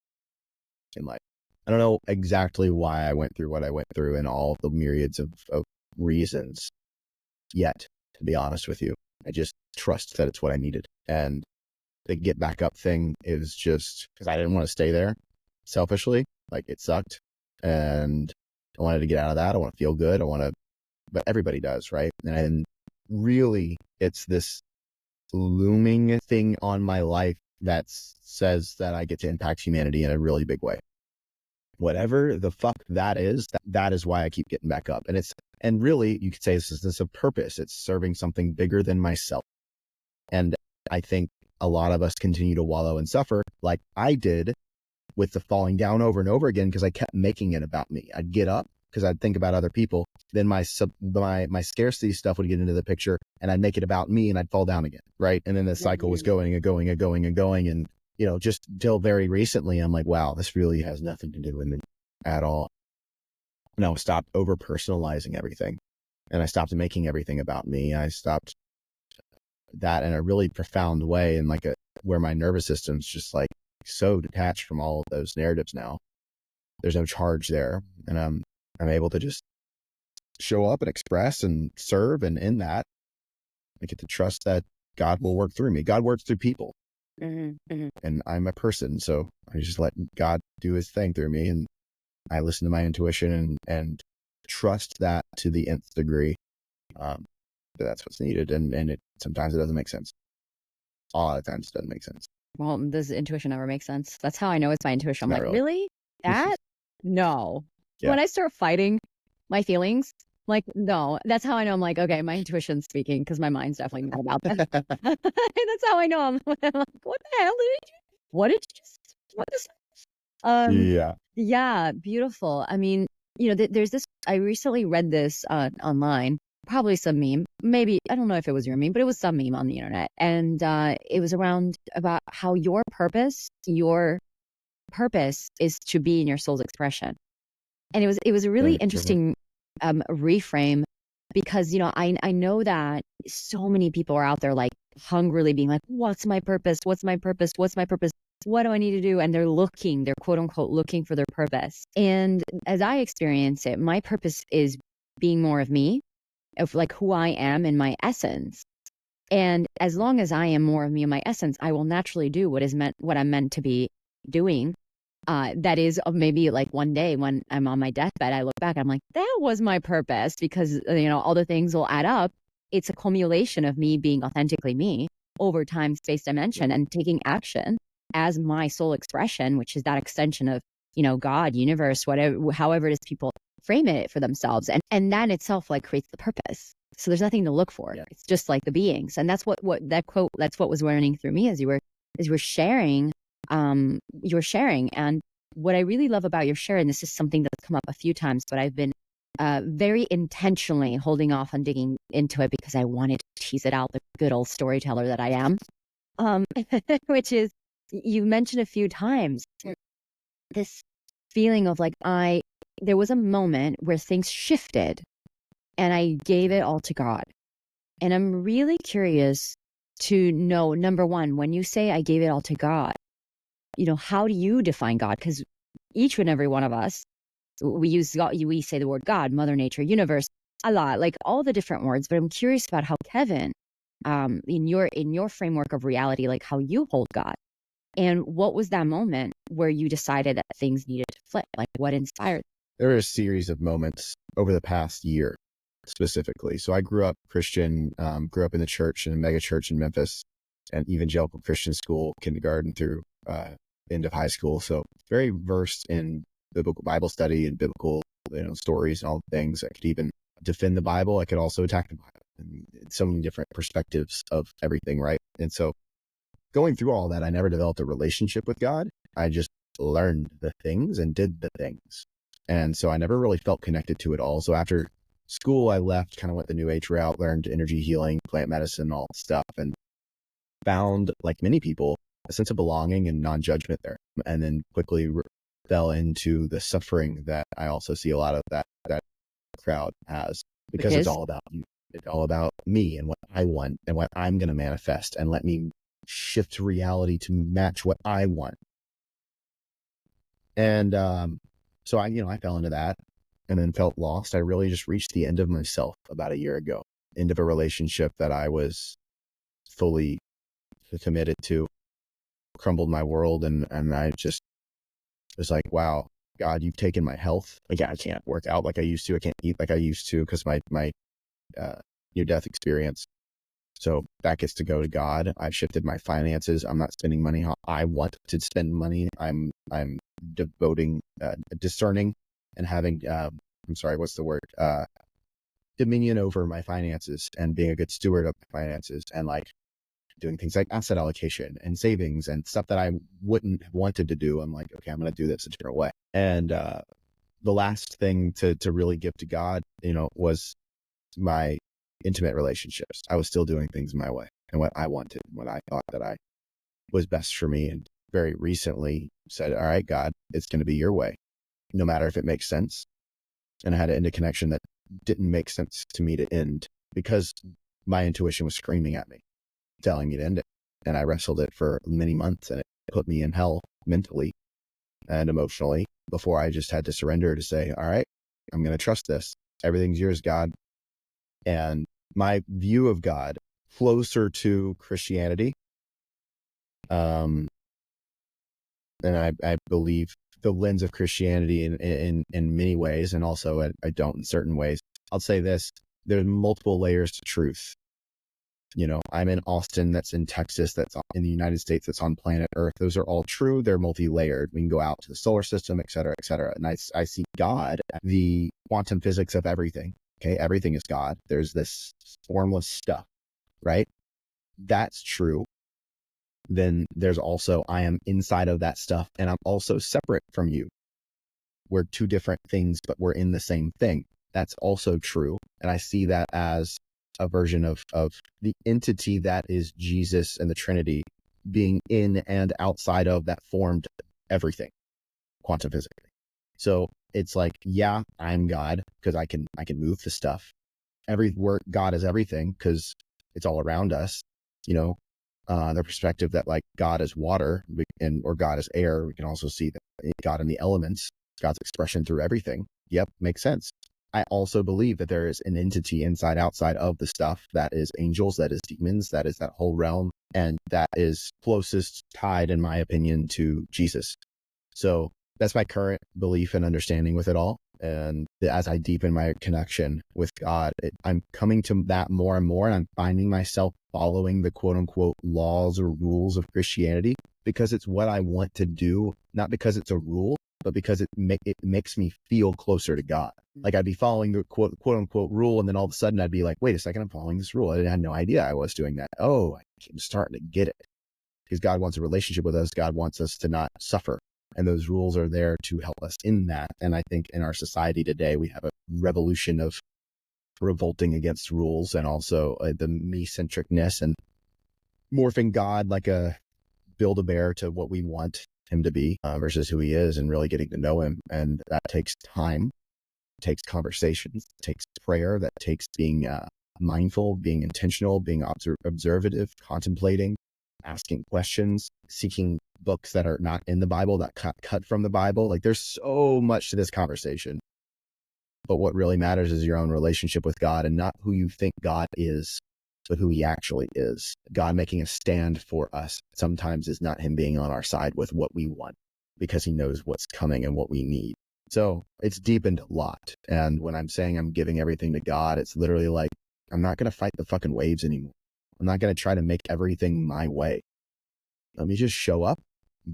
in life. I don't know exactly why I went through what I went through and all the myriads of reasons yet, to be honest with you. I just trust that it's what I needed. And the get back up thing is just because I didn't want to stay there selfishly. Like, it sucked and I wanted to get out of that. I want to feel good. But everybody does, right? And really, it's this looming thing on my life that says that I get to impact humanity in a really big way. Whatever the fuck that is why I keep getting back up. And really, you could say this is a purpose. It's serving something bigger than myself. And I think a lot of us continue to wallow and suffer like I did with the falling down over and over again, because I kept making it about me. I'd get up because I'd think about other people. Then my scarcity stuff would get into the picture and I'd make it about me and I'd fall down again. Right. And then the cycle was going and going and going and going. And, just till very recently, I'm like, wow, this really has nothing to do with me at all. And I stopped over personalizing everything, and I stopped making everything about me. I stopped that in a really profound way, and where my nervous system's just like so detached from all of those narratives now. There's no charge there, and I'm able to just show up and express and serve, and in that, I get to trust that God will work through me. God works through people, and I'm a person, so I just let God do His thing through me, and I listen to my intuition and trust that to the nth degree. That's what's needed, and sometimes it doesn't make sense. A lot of times it doesn't make sense. Well, does intuition never make sense? That's how I know it's my intuition. I'm Not like, really. really? That? No. Yeah. When I start fighting my feelings, like, no, that's how I know I'm like, okay, my intuition's speaking, because my mind's definitely not about that. That's how I know I'm like, what the hell did you do? What did you just, what is Yeah, beautiful. I mean, there's this, I recently read this online, probably some meme, maybe, I don't know if it was your meme, but it was some meme on the internet. And it was about how your purpose is to be in your soul's expression. And it was a really interesting reframe, because, I know that so many people are out there like hungrily being like, what's my purpose? What's my purpose? What's my purpose? What do I need to do? And they're quote unquote looking for their purpose. And as I experience it, my purpose is being more of me, of like who I am in my essence. And as long as I am more of me in my essence, I will naturally do what I'm meant to be doing. That is maybe like one day when I'm on my deathbed, I look back, I'm like, that was my purpose, because, all the things will add up. it's a cumulation of me being authentically me over time, space, dimension, and taking action as my soul expression, which is that extension of, God, universe, whatever, however it is people frame it for themselves. And that itself like creates the purpose. So there's nothing to look for. Yeah. It's just like the beings. And that's what that quote, that's what was running through me as you were sharing. You were sharing. And what I really love about your share, and this is something that's come up a few times, but I've been very intentionally holding off on digging into it because I wanted to tease it out, the good old storyteller that I am, which is, you mentioned a few times this feeling of like, there was a moment where things shifted and I gave it all to God. And I'm really curious to know, number one, when you say I gave it all to God, how do you define God? Because each and every one of us, we use God, we say the word God, Mother Nature, universe, a lot, like all the different words. But I'm curious about how Kevin, in your framework of reality, like how you hold God, and what was that moment where you decided that things needed to flip? Like what inspired? There are a series of moments over the past year specifically. So I grew up Christian, grew up in the church, in a mega church in Memphis, and evangelical Christian school, kindergarten through end of high school. So very versed in biblical Bible study and biblical, stories and all the things. I could even defend the Bible. I could also attack the Bible, and so many different perspectives of everything, right? And so going through all that, I never developed a relationship with God. I just learned the things and did the things. And so I never really felt connected to it all. So after school, I left, kind of went the new age route, learned energy healing, plant medicine, all that stuff, and found, like many people, a sense of belonging and non-judgment there. And then quickly fell into the suffering that I also see a lot of that crowd has, because it's all about you. It's all about me and what I want and what I'm going to manifest, and let me shift reality to match what I want. And so I fell into that and then felt lost. I really just reached the end of myself about a year ago, end of a relationship that I was fully committed to, crumbled my world. And I just was like, wow, God, you've taken my health. Like, I can't work out like I used to. I can't eat like I used to because my near-death experience. So that gets to go to God. I've shifted my finances. I'm not spending money how I want to spend money. I'm devoting, discerning, and having, dominion over my finances, and being a good steward of my finances, and like doing things like asset allocation and savings and stuff that I wouldn't have wanted to do. I'm like, okay, I'm going to do this a different way. And the last thing to really give to God, was my intimate relationships. I was still doing things my way and what I wanted, what I thought that I was best for me. And very recently said, all right, God, it's going to be your way, no matter if it makes sense. And I had to end a connection that didn't make sense to me to end, because my intuition was screaming at me, telling me to end it. And I wrestled it for many months, and it put me in hell mentally and emotionally, before I just had to surrender to say, all right, I'm going to trust this. Everything's yours, God. And my view of God, closer to Christianity, and I believe the lens of Christianity in many ways, and also I don't in certain ways. I'll say this: there's multiple layers to truth. I'm in Austin, that's in Texas, that's in the United States, that's on planet Earth. Those are all true. They're multi-layered. We can go out to the solar system, et cetera, et cetera. And I see God, the quantum physics of everything. Okay, everything is God. There's this formless stuff, right? That's true. Then there's also, I am inside of that stuff, and I'm also separate from you. We're two different things, but we're in the same thing. That's also true. And I see that as a version of the entity that is Jesus and the Trinity being in and outside of that formed everything quantum physically. So it's like, yeah, I'm God because I can move the stuff. God is everything because it's all around us. The perspective that like God is water or God is air. We can also see that God in the elements, God's expression through everything. Yep, makes sense. I also believe that there is an entity inside, outside of the stuff that is angels, that is demons, that is that whole realm, and that is closest tied, in my opinion, to Jesus. So that's my current belief and understanding with it all. And as I deepen my connection with God, I'm coming to that more and more, and I'm finding myself following the quote unquote laws or rules of Christianity because it's what I want to do, not because it's a rule, but because it makes me feel closer to God. Like I'd be following the quote unquote rule, and then all of a sudden I'd be like, wait a second, I'm following this rule. I had no idea I was doing that. Oh, I'm starting to get it. Because God wants a relationship with us. God wants us to not suffer. And those rules are there to help us in that. And I think in our society today, we have a revolution of revolting against rules, and also the me-centricness and morphing God like a Build-A-Bear to what we want him to be versus who he is, and really getting to know him. And that takes time, it takes conversations, it takes prayer, that takes being mindful, being intentional, being observative, contemplating, asking questions, seeking books that are not in the Bible, that cut from the Bible. Like there's so much to this conversation. But what really matters is your own relationship with God, and not who you think God is, but who he actually is. God making a stand for us sometimes is not him being on our side with what we want, because he knows what's coming and what we need. So it's deepened a lot. And when I'm saying I'm giving everything to God, it's literally like, I'm not going to fight the fucking waves anymore. I'm not going to try to make everything my way. Let me just show up,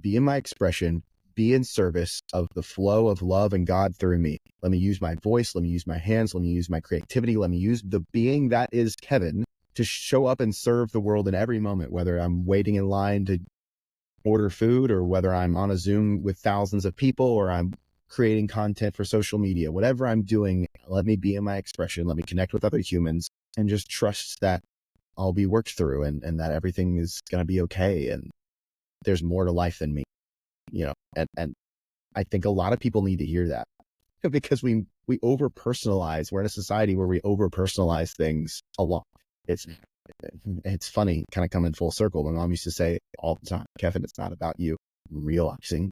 be in my expression, be in service of the flow of love and God through me. Let me use my voice. Let me use my hands. Let me use my creativity. Let me use the being that is Kevin to show up and serve the world in every moment, whether I'm waiting in line to order food, or whether I'm on a Zoom with thousands of people, or I'm creating content for social media. Whatever I'm doing, let me be in my expression. Let me connect with other humans, and just trust that I'll be worked through, and that everything is going to be okay. And there's more to life than me, and I think a lot of people need to hear that, because we over personalize. We're in a society where we over personalize things a lot. It's funny, kind of coming full circle. My mom used to say all the time, Kevin, it's not about you. Realizing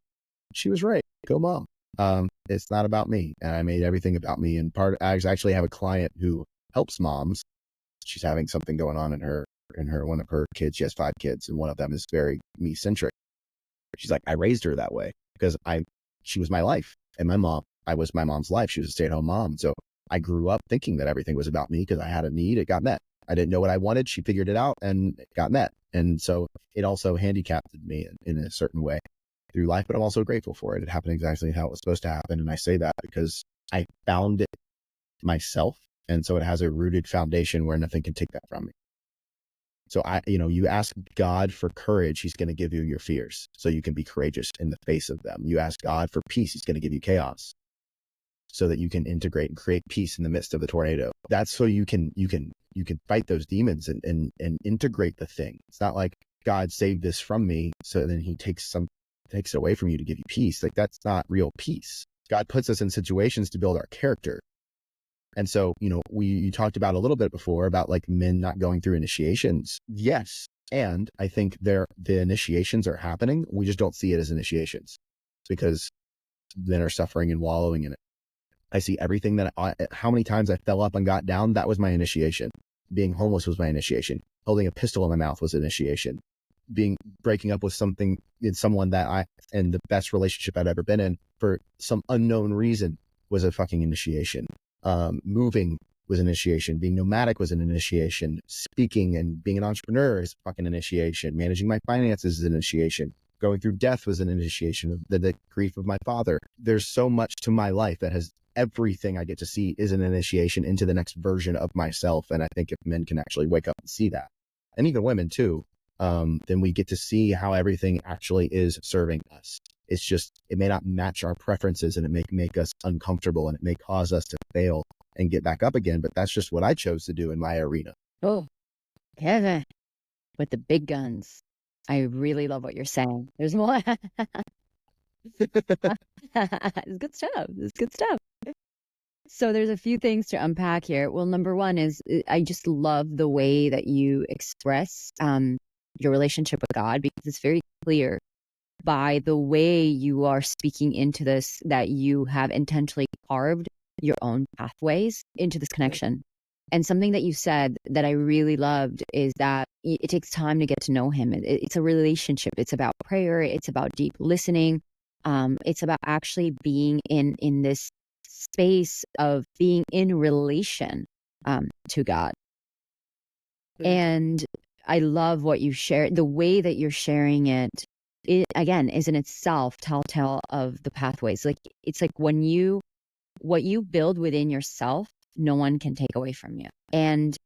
she was right. Go mom. It's not about me. And I made everything about me. And I actually have a client who helps moms. She's having something going on in her one of her kids. She has 5 kids, and one of them is very me centric. She's like, I raised her that way because she was my life, and I was my mom's life. She was a stay-at-home mom. So I grew up thinking that everything was about me because I had a need. It got met. I didn't know what I wanted. She figured it out, and it got met. And so it also handicapped me in a certain way through life, but I'm also grateful for it. It happened exactly how it was supposed to happen. And I say that because I found it myself. And so it has a rooted foundation where nothing can take that from me. So you ask God for courage, he's going to give you your fears so you can be courageous in the face of them. You ask God for peace, he's going to give you chaos so that you can integrate and create peace in the midst of the tornado. That's so you can fight those demons and integrate the thing. It's not like God saved this from me, so then he takes it away from you to give you peace. Like that's not real peace. God puts us in situations to build our character. And so, you talked about a little bit before about like men not going through initiations. Yes. And I think the initiations are happening. We just don't see it as initiations because men are suffering and wallowing in it. I see everything how many times I fell up and got down. That was my initiation. Being homeless was my initiation. Holding a pistol in my mouth was initiation. Breaking up with someone and the best relationship I'd ever been in for some unknown reason was a fucking initiation. Moving was an initiation. Being nomadic was an initiation. Speaking and being an entrepreneur is a fucking initiation. Managing my finances is an initiation. Going through death was an initiation of the grief of my father. There's so much to my life that has everything I get to see is an initiation into the next version of myself. And I think if men can actually wake up and see that, and even women too, then we get to see how everything actually is serving us. It's just, it may not match our preferences, and it may make us uncomfortable, and it may cause us to fail and get back up again. But that's just what I chose to do in my arena. Oh, Kevin, with the big guns. I really love what you're saying. There's more. It's good stuff. It's good stuff. So there's a few things to unpack here. Well, number one is I just love the way that you express your relationship with God, because it's very clear by the way you are speaking into this that you have intentionally carved your own pathways into this connection. And something that you said that I really loved is that it takes time to get to know him. It's a relationship. It's about prayer. It's about deep listening. It's about actually being in this space of being in relation to God. And I love what you share. The way that you're sharing it, again, is in itself telltale of the pathways. Like, it's like what you build within yourself, no one can take away from you. And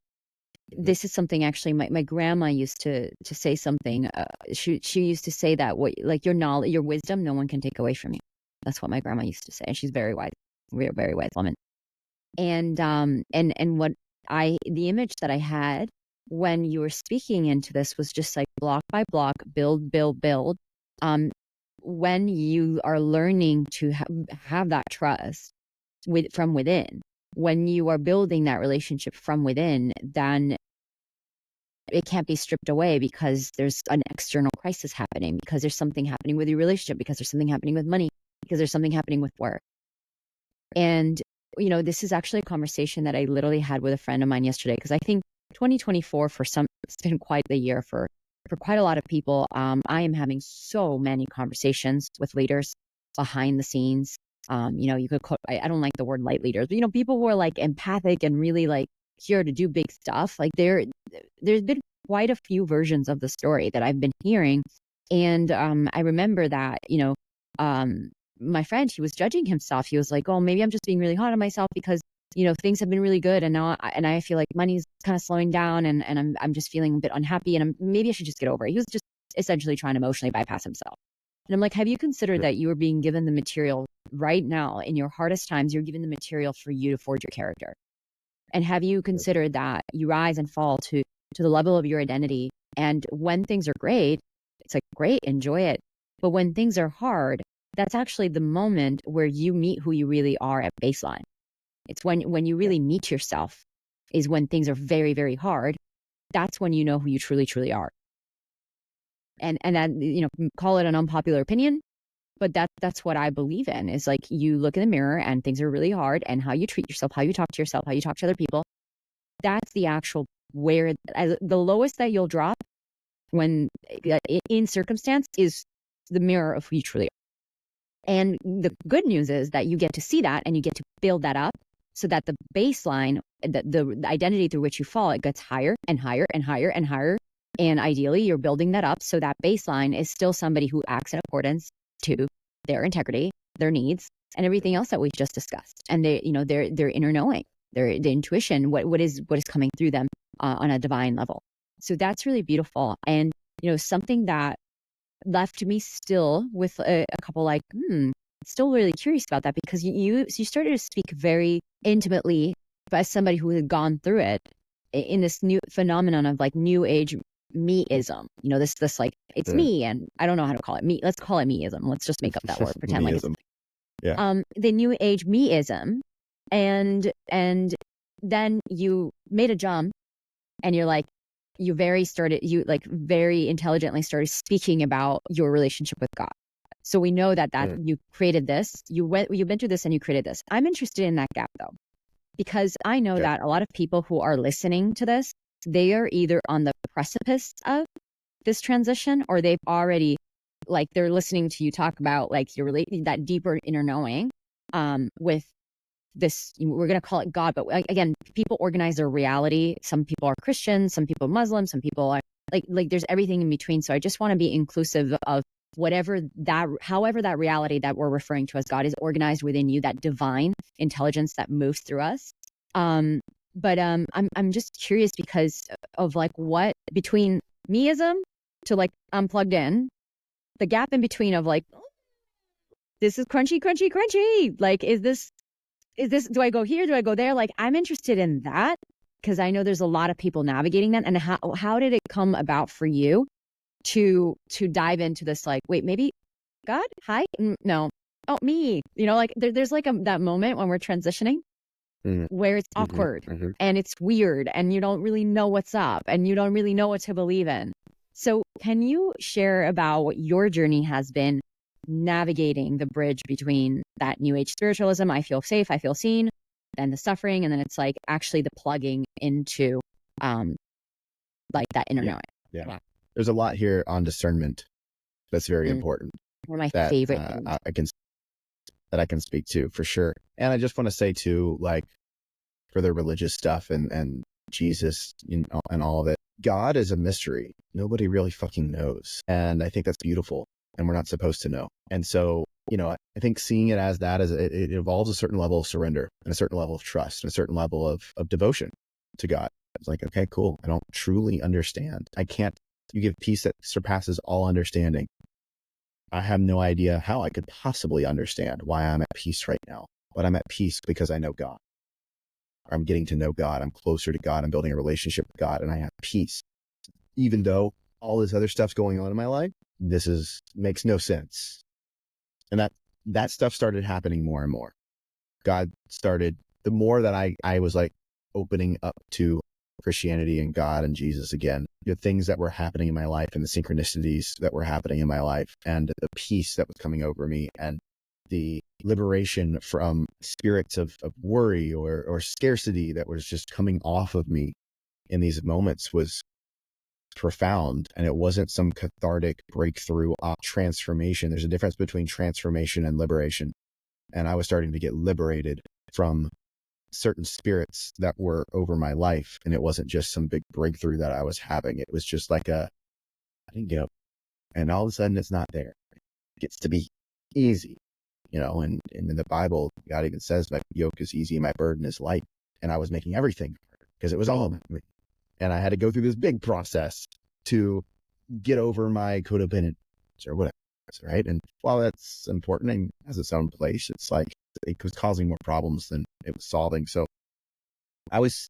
this is something, actually, my grandma used to say something. She used to say that your knowledge, your wisdom, no one can take away from you. That's what my grandma used to say. And she's very wise, very, very wise woman. And what the image that I had when you were speaking into this was just like block by block, build, build, build. When you are learning to have that trust from within, when you are building that relationship from within, then it can't be stripped away because there's an external crisis happening, because there's something happening with your relationship, because there's something happening with money, because there's something happening with work. And, this is actually a conversation that I literally had with a friend of mine yesterday, because I think 2024 for some, it's been quite the year for quite a lot of people. I am having so many conversations with leaders behind the scenes. You could call, I don't like the word light leaders, but people who are like empathic and really like here to do big stuff. Like there's been quite a few versions of the story that I've been hearing. And I remember that, my friend, he was judging himself. He was like, oh, maybe I'm just being really hard on myself because, things have been really good. And now I feel like money's kind of slowing down and I'm just feeling a bit unhappy and maybe I should just get over it. He was just essentially trying to emotionally bypass himself. And I'm like, have you considered that you are being given the material right now in your hardest times? You're given the material for you to forge your character. And have you considered that you rise and fall to the level of your identity? And when things are great, it's like, great, enjoy it. But when things are hard, that's actually the moment where you meet who you really are at baseline. It's when you really meet yourself is when things are very, very hard. That's when you know who you truly, truly are. And that, call it an unpopular opinion, but that's what I believe in, is like, you look in the mirror and things are really hard, and how you treat yourself, how you talk to yourself, how you talk to other people, that's the actual the lowest that you'll drop when in circumstance is the mirror of who you truly are. And the good news is that you get to see that and you get to build that up so that the baseline, the identity through which you fall, it gets higher and higher and higher and higher. And ideally, you're building that up so that baseline is still somebody who acts in accordance to their integrity, their needs, and everything else that we've just discussed. And their inner knowing, their intuition, what is coming through them on a divine level. So that's really beautiful. And something that left me still with a couple like, still really curious about that, because you started to speak very intimately as somebody who had gone through it in this new phenomenon of like new age meism. This like, it's me, and I don't know how to call it me. Let's call it meism. Let's just make up that word, pretend like it's the new age meism. And then you made a jump and you're like, you very intelligently started speaking about your relationship with God. So we know that you created this, you've been through this and you created this. I'm interested in that gap though, because I know that a lot of people who are listening to this, they are either on the precipice of this transition, or they've already, like, they're listening to you talk about like your that deeper inner knowing with this, we're going to call it God, but again, people organize their reality. Some people are Christian, some people are Muslim, some people are like there's everything in between. So I just want to be inclusive of however that reality that we're referring to as God is organized within you, that divine intelligence that moves through us. But I'm just curious because of like what between meism to like I'm plugged in, the gap in between of like, this is crunchy, crunchy, crunchy. Like, is this, do I go here? Do I go there? Like, I'm interested in that because I know there's a lot of people navigating that. And how did it come about for you to dive into this? Like, wait, maybe God? Hi? No. Oh, me. Like there's like that moment when we're transitioning where it's awkward and it's weird and you don't really know what's up and you don't really know what to believe in. So can you share about what your journey has been navigating the bridge between that new age spiritualism, I feel safe, I feel seen, and the suffering, and then it's like actually the plugging into like that inner knowing. Yeah. There's a lot here on discernment that's very important. One of my favorite things. I can that I can speak to for sure. And I just want to say too, like for the religious stuff and Jesus, and all of it, God is a mystery. Nobody really fucking knows. And I think that's beautiful, and we're not supposed to know. And so, I think seeing it as that, it involves a certain level of surrender and a certain level of trust and a certain level of devotion to God. It's like, okay, cool. I don't truly understand. You give peace that surpasses all understanding. I have no idea how I could possibly understand why I'm at peace right now, but I'm at peace because I know God. I'm getting to know God. I'm closer to God. I'm building a relationship with God, and I have peace. Even though all this other stuff's going on in my life, makes no sense. And that stuff started happening more and more. The more that I was like opening up to Christianity and God and Jesus again, the things that were happening in my life and the synchronicities that were happening in my life and the peace that was coming over me and the liberation from spirits of worry or scarcity that was just coming off of me in these moments was profound. And it wasn't some cathartic breakthrough transformation. There's a difference between transformation and liberation. And I was starting to get liberated from certain spirits that were over my life. And it wasn't just some big breakthrough that I was having. It was just like I didn't get up, and all of a sudden it's not there. It gets to be easy. And in the Bible, God even says my yoke is easy, my burden is light. And I was making everything because it was all of me. And I had to go through this big process to get over my codependence or whatever, right? And while that's important and has its own place, it's like it was causing more problems than it was solving. So I was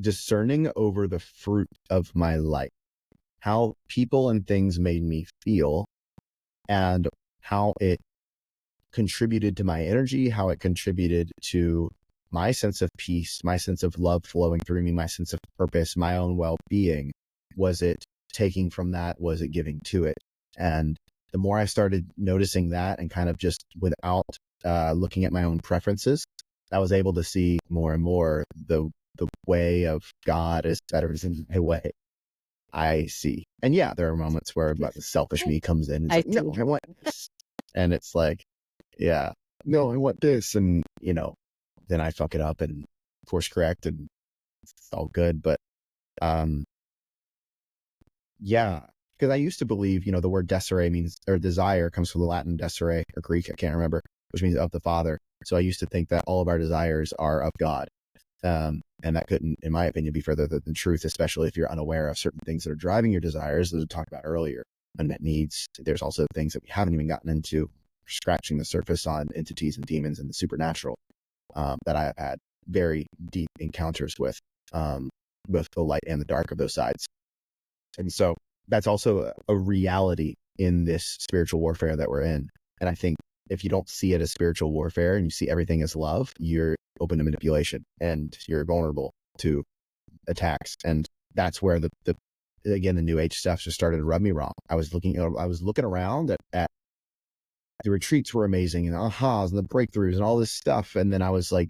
discerning over the fruit of my life, how people and things made me feel, and how it contributed to my energy, how it contributed to my sense of peace, my sense of love flowing through me, my sense of purpose, my own well-being. Was it taking from that? Was it giving to it? And the more I started noticing that and kind of just without looking at my own preferences, I was able to see more and more the way of God is better than my way I see. And yeah, there are moments where the selfish me comes in and it's like, no, I want this. And it's like, yeah, no, I want this. And, then I fuck it up and course correct and it's all good. But, yeah, because I used to believe, the word desire means, or desire comes from the Latin desire or Greek, I can't remember, which means of the Father. So I used to think that all of our desires are of God. And that couldn't, in my opinion, be further than the truth, especially if you're unaware of certain things that are driving your desires, as we talked about earlier, unmet needs. There's also things that we haven't even gotten into, scratching the surface on entities and demons and the supernatural, that I have had very deep encounters with, both the light and the dark of those sides. And so that's also a reality in this spiritual warfare that we're in. And I think if you don't see it as spiritual warfare and you see everything as love, you're open to manipulation and you're vulnerable to attacks. And that's where the new age stuff just started to rub me wrong. I was looking around at the retreats were amazing and ahas and the breakthroughs and all this stuff. And then I was like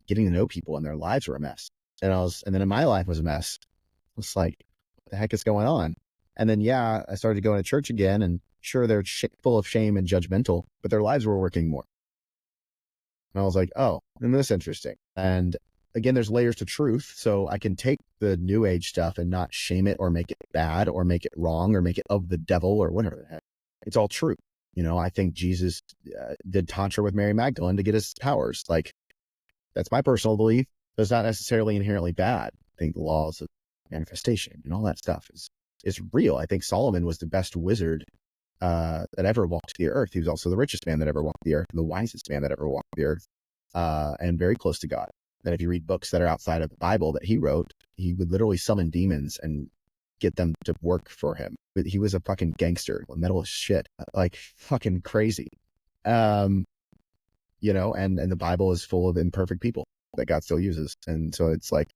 getting to know people and their lives were a mess. And then in my life was a mess. It's like, what the heck is going on? And then, yeah, I started going to church again, and sure, they're full of shame and judgmental, but their lives were working more. And I was like, oh, and this is interesting. And again, there's layers to truth. So I can take the new age stuff and not shame it or make it bad or make it wrong or make it of the devil or whatever the heck. It's all true. I think Jesus did tantra with Mary Magdalene to get his powers. Like, that's my personal belief. But it's not necessarily inherently bad. I think the laws of manifestation and all that stuff is real. I think Solomon was the best wizard that ever walked the earth. He was also the richest man that ever walked the earth and the wisest man that ever walked the earth, and very close to God. And if you read books that are outside of the Bible that he wrote, he would literally summon demons and get them to work for him. But he was a fucking gangster, metal as shit, like fucking crazy. And the Bible is full of imperfect people that God still uses. And so it's like,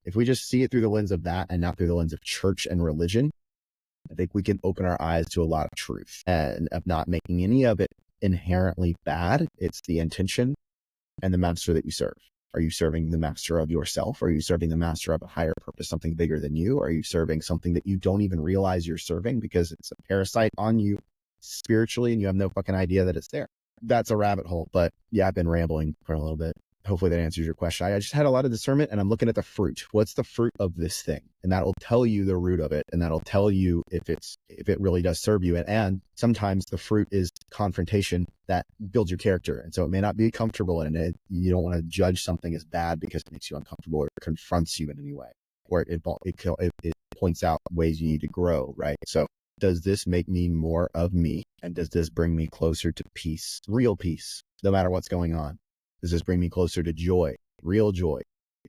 if we just see it through the lens of that and not through the lens of church and religion, I think we can open our eyes to a lot of truth and of not making any of it inherently bad. It's the intention and the master that you serve. Are you serving the master of yourself? Are you serving the master of a higher purpose, something bigger than you? Are you serving something that you don't even realize you're serving because it's a parasite on you spiritually and you have no fucking idea that it's there? that's a rabbit hole. But yeah, I've been rambling for a little bit. Hopefully that answers your question. I just had a lot of discernment, and I'm looking at the fruit. What's the fruit of this thing? And that'll tell you the root of it. And that'll tell you if it really does serve you. And sometimes the fruit is confrontation that builds your character. And so it may not be comfortable, and you don't want to judge something as bad because it makes you uncomfortable or confronts you in any way, or it points out ways you need to grow, right? So does this make me more of me? And does this bring me closer to peace, real peace, no matter what's going on? Does this bring me closer to joy, real joy,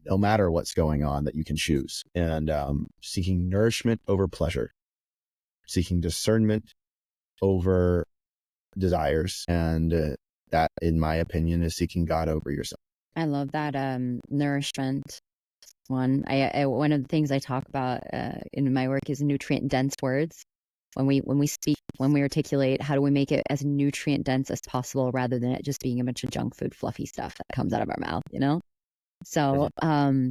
no matter what's going on that you can choose? And seeking nourishment over pleasure, seeking discernment over desires. And that, in my opinion, is seeking God over yourself. I love that nourishment one. I one of the things I talk about in my work is nutrient dense words. When we speak, when we articulate, how do we make it as nutrient dense as possible rather than it just being a bunch of junk food, fluffy stuff that comes out of our mouth, you know? So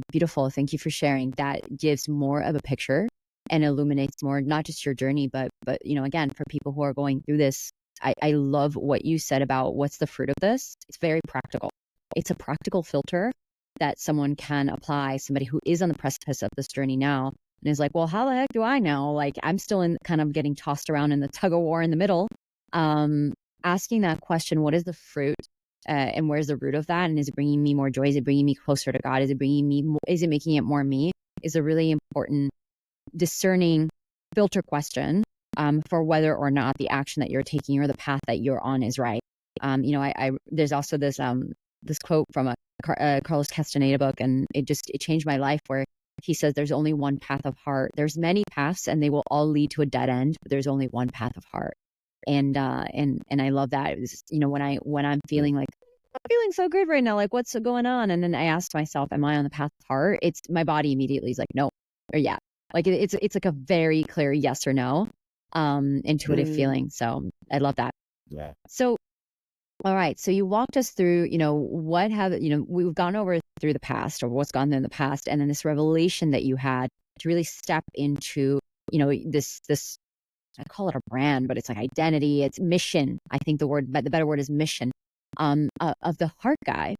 beautiful. Thank you for sharing. That gives more of a picture and illuminates more, not just your journey, but you know, again, for people who are going through this, I love what you said about what's the fruit of this. It's very practical. It's a practical filter that someone can apply, somebody who is on the precipice of this journey now. And is like, well, how the heck do I know? Like, I'm still in kind of getting tossed around in the tug of war in the middle. Asking that question, what is the fruit and where's the root of that? And is it bringing me more joy? Is it bringing me closer to God? Is it making it more me? Is a really important discerning filter question for whether or not the action that you're taking or the path that you're on is right. You know, there's also this quote from a Carlos Castaneda book, and it changed my life, where he says there's only one path of heart. There's many paths and they will all lead to a dead end, but there's only one path of heart. And I love that. It was, you know, when I'm feeling like, I'm feeling so good right now, like what's going on? And then I asked myself, am I on the path of heart? It's my body immediately is like, no, or yeah. Like it's like a very clear yes or no, intuitive feeling. So I love that. Yeah. So all right. So you walked us through, you know, we've gone over through the past or what's gone through in the past. And then this revelation that you had to really step into, you know, this, I call it a brand, but it's like identity, it's mission. I think the better word is mission, of the Heart Guy.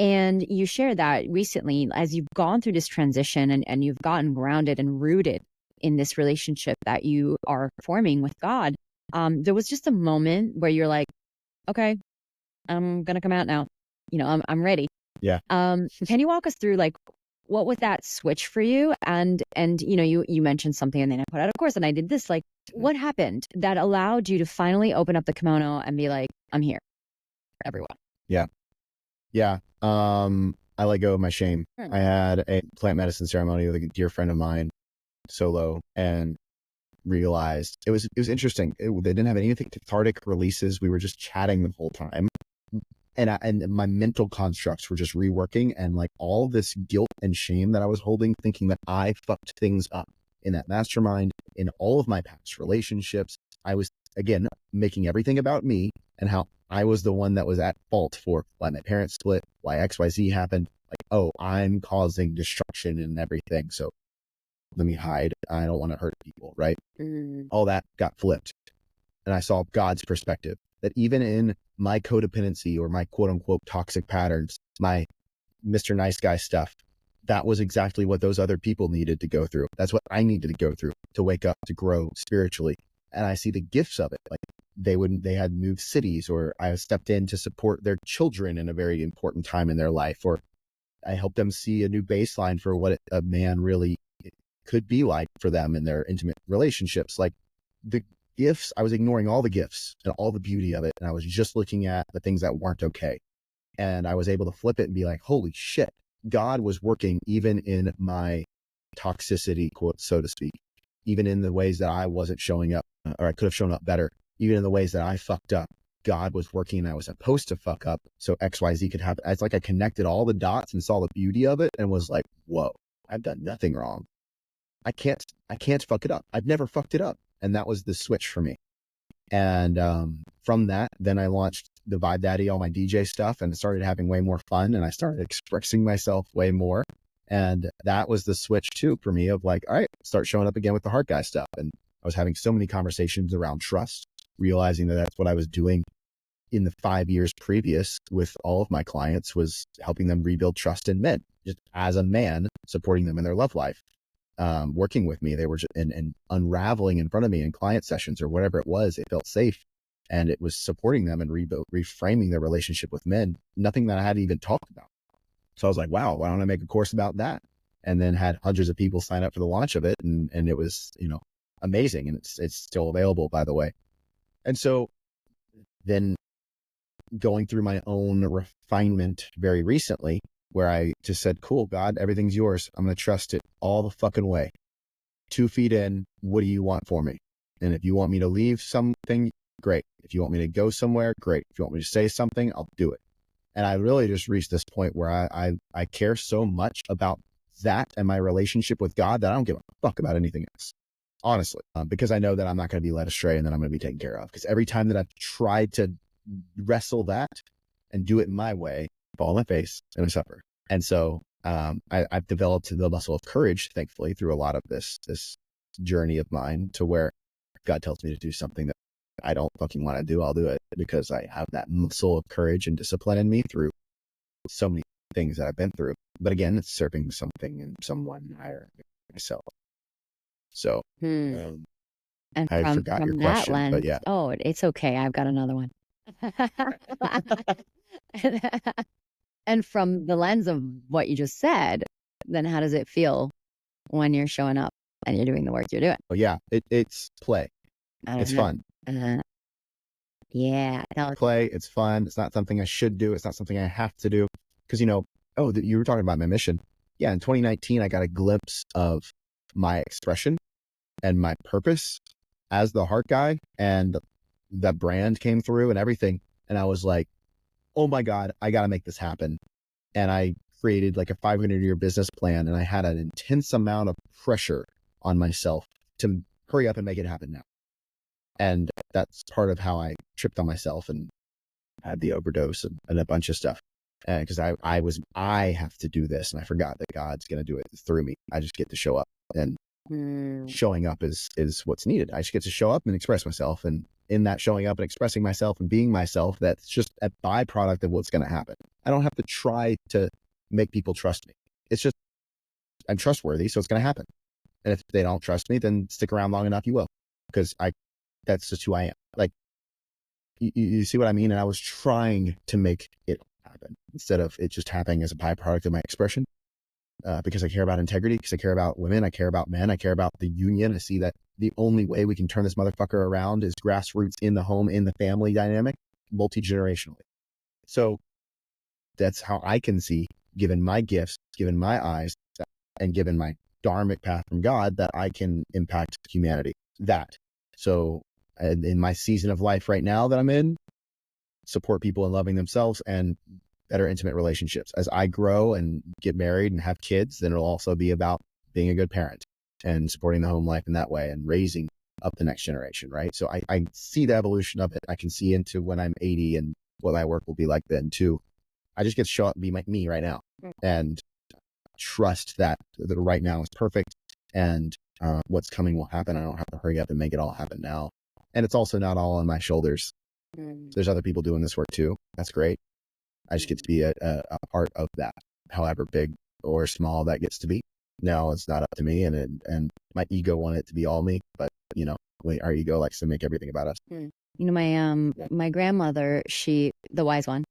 And you shared that recently as you've gone through this transition and you've gotten grounded and rooted in this relationship that you are forming with God. There was just a moment where you're like, okay, I'm going to come out now. You know, I'm ready. Yeah. Can you walk us through like, what was that switch for you? And, you know, you mentioned something and then I put out a course and I did this, like what happened that allowed you to finally open up the kimono and be like, I'm here for everyone. Yeah. Yeah. I let go of my shame. I had a plant medicine ceremony with a dear friend of mine, solo, and realized it was interesting. They didn't have anything cathartic releases. We were just chatting the whole time. And my mental constructs were just reworking, and like all this guilt and shame that I was holding, thinking that I fucked things up in that mastermind, in all of my past relationships. I was, again, making everything about me and how I was the one that was at fault for why my parents split, why XYZ happened. Like, oh, I'm causing destruction and everything. So let me hide. I don't want to hurt people, right? All that got flipped. And I saw God's perspective, that even in my codependency or my quote unquote toxic patterns, my Mr. Nice Guy stuff, that was exactly what those other people needed to go through. That's what I needed to go through to wake up, to grow spiritually. And I see the gifts of it. Like they had moved cities, or I stepped in to support their children in a very important time in their life, or I helped them see a new baseline for what a man really could be like for them in their intimate relationships. Like the gifts, I was ignoring all the gifts and all the beauty of it. And I was just looking at the things that weren't okay. And I was able to flip it and be like, holy shit, God was working even in my toxicity, quote, so to speak, even in the ways that I wasn't showing up, or I could have shown up better, even in the ways that I fucked up. God was working and I was supposed to fuck up so XYZ could happen. It's like I connected all the dots and saw the beauty of it and was like, whoa, I've done nothing wrong. I can't fuck it up. I've never fucked it up. And that was the switch for me. And from that, then I launched the Vibe Daddy, all my DJ stuff, and started having way more fun. And I started expressing myself way more. And that was the switch too for me of like, all right, start showing up again with the Heart Guy stuff. And I was having so many conversations around trust, realizing that that's what I was doing in the 5 years previous with all of my clients was helping them rebuild trust in men, just as a man, supporting them in their love life. Working with me, they were just, and unraveling in front of me in client sessions or whatever it was, it felt safe. And it was supporting them and reframing their relationship with men, nothing that I hadn't even talked about. So I was like, wow, why don't I make a course about that? And then had hundreds of people sign up for the launch of it. And it was, amazing. And it's still available, by the way. And so then going through my own refinement very recently, where I just said, cool, God, everything's yours. I'm going to trust it all the fucking way. 2 feet in, what do you want for me? And if you want me to leave something, great. If you want me to go somewhere, great. If you want me to say something, I'll do it. And I really just reached this point where I care so much about that and my relationship with God that I don't give a fuck about anything else, honestly, because I know that I'm not going to be led astray and that I'm going to be taken care of. Because every time that I've tried to wrestle that and do it my way, fall on my face and I suffer. And so I've developed the muscle of courage, thankfully, through a lot of this journey of mine, to where God tells me to do something that I don't fucking want to do, I'll do it, because I have that muscle of courage and discipline in me through so many things that I've been through. But again, it's serving something and someone higher than myself. So And I forgot your question, lens, but yeah. oh, it's okay. I've got another one. And from the lens of what you just said, then how does it feel when you're showing up and you're doing the work you're doing? Oh yeah, it's play. It's fun. Yeah. Play. It's fun. It's not something I should do. It's not something I have to do. Because, you were talking about my mission. Yeah, in 2019, I got a glimpse of my expression and my purpose as the heart guy, and that brand came through and everything. And I was like, oh my God, I got to make this happen. And I created like a 500-year business plan, and I had an intense amount of pressure on myself to hurry up and make it happen now. And that's part of how I tripped on myself and had the overdose and a bunch of stuff. Because I have to do this, and I forgot that God's going to do it through me. I just get to show up, and showing up is what's needed. I just get to show up and express myself. And in that showing up and expressing myself and being myself, that's just a byproduct of what's going to happen. I don't have to try to make people trust me. It's just, I'm trustworthy, so it's going to happen. And if they don't trust me, then stick around long enough, you will. Because that's just who I am. Like, you see what I mean? And I was trying to make it happen instead of it just happening as a byproduct of my expression. Because I care about integrity, because I care about women, I care about men, I care about the union. I see that the only way we can turn this motherfucker around is grassroots, in the home, in the family dynamic, multi-generationally. So that's how I can see, given my gifts, given my eyes, and given my dharmic path from God, that I can impact humanity. So in my season of life right now that I'm in, support people in loving themselves and better intimate relationships. As I grow and get married and have kids, then it'll also be about being a good parent and supporting the home life in that way and raising up the next generation, right? So I see the evolution of it. I can see into when I'm 80 and what my work will be like then too. I just get to show up and be me right now, and trust that the right now is perfect, and what's coming will happen. I don't have to hurry up and make it all happen now. And it's also not all on my shoulders. There's other people doing this work too. That's great. I just get to be a part of that, however big or small that gets to be. No, it's not up to me, and my ego wanted it to be all me, but our ego likes to make everything about us. My grandmother, the wise one,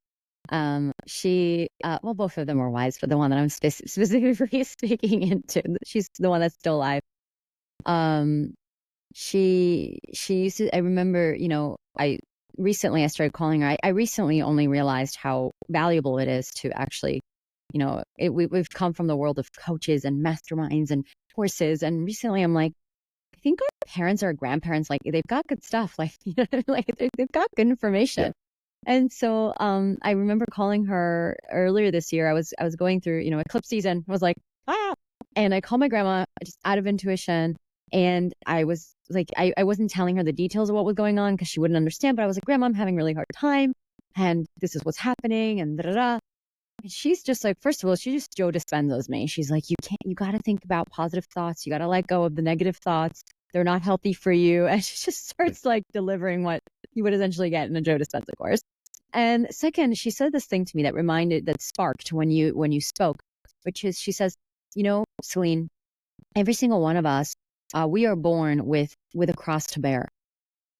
well, both of them were wise, but the one that I'm specifically speaking into, she's the one that's still alive. She used to, I remember, recently I started calling her. I recently only realized how valuable it is to actually, we've come from the world of coaches and masterminds and courses. And recently I'm like, I think our parents or our grandparents, like, they've got good stuff. Like, like they've got good information. Yeah. And so I remember calling her earlier this year. I was going through, eclipse season. I was like, and I called my grandma just out of intuition. And I was like, I wasn't telling her the details of what was going on because she wouldn't understand. But I was like, Grandma, I'm having a really hard time, and this is what's happening, and da-da-da. And she's just like, first of all, she just Joe Dispenza's me. She's like, you got to think about positive thoughts. You got to let go of the negative thoughts. They're not healthy for you. And she just starts like delivering what you would essentially get in a Joe Dispenza course. And second, she said this thing to me that sparked when you spoke, which is, she says, Celine, every single one of us, we are born with a cross to bear.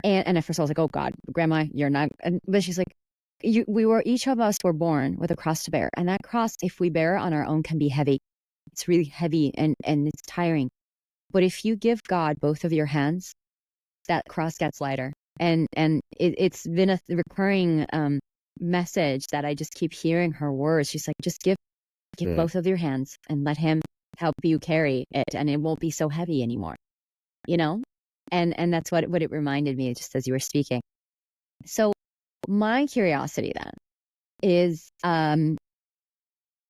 And at first I was like, oh God, Grandma, you're not. But she's like, each of us were born with a cross to bear. And that cross, if we bear it on our own, can be heavy. It's really heavy and it's tiring. But if you give God both of your hands, that cross gets lighter. And it's been a recurring message that I just keep hearing her words. She's like, just give both of your hands and let him help you carry it, and it won't be so heavy anymore. And that's what it reminded me just as you were speaking. So my curiosity then is,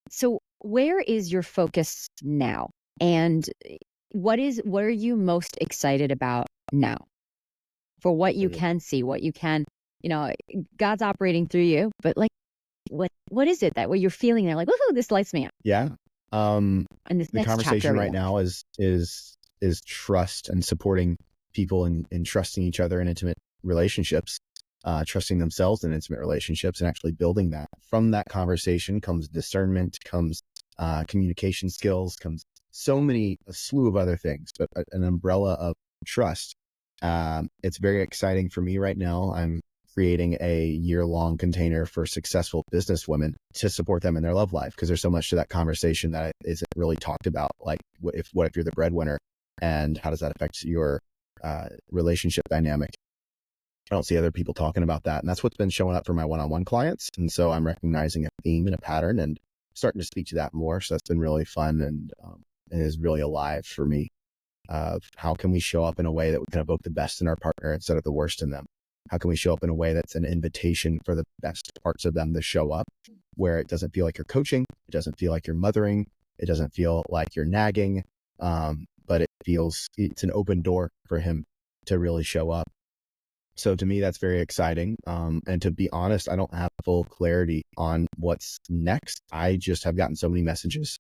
so where is your focus now? And what are you most excited about now? For what you can see, what you can, God's operating through you, but like, what is it that what you're feeling there? Like, woohoo, this lights me up. Yeah. And this the next conversation chapter right now is trust and supporting people and trusting each other in intimate relationships, trusting themselves in intimate relationships, and actually building that. From that conversation comes discernment, comes communication skills, comes a slew of other things, but an umbrella of trust. It's very exciting for me right now. I'm creating a year-long container for successful business women to support them in their love life, because there's so much to that conversation that isn't really talked about. Like, what if you're the breadwinner, and how does that affect your relationship dynamic? I don't see other people talking about that, and that's what's been showing up for my one-on-one clients. And so I'm recognizing a theme and a pattern and starting to speak to that more. So that's been really fun, and it is really alive for me. Of how can we show up in a way that we can evoke the best in our partner instead of the worst in them? How can we show up in a way that's an invitation for the best parts of them to show up, where it doesn't feel like you're coaching, it doesn't feel like you're mothering, it doesn't feel like you're nagging, but it's an open door for him to really show up. So to me, that's very exciting. And to be honest, I don't have full clarity on what's next. I just have gotten so many messages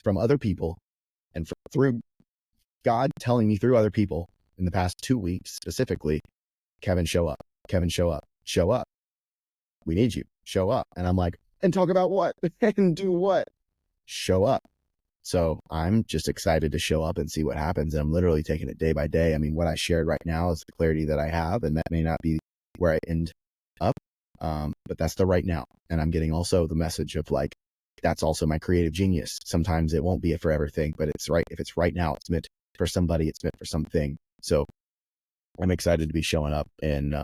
from other people, and through God telling me through other people in the past 2 weeks specifically, Kevin, show up. Kevin, show up. Show up. We need you. Show up. And I'm like, and talk about what? And do what? Show up. So I'm just excited to show up and see what happens. And I'm literally taking it day by day. I mean, what I shared right now is the clarity that I have, and that may not be where I end up, but that's the right now. And I'm getting also the message of like, that's also my creative genius. Sometimes it won't be a forever thing, but it's right. If it's right now, it's meant for somebody, it's meant for something. So I'm excited to be showing up and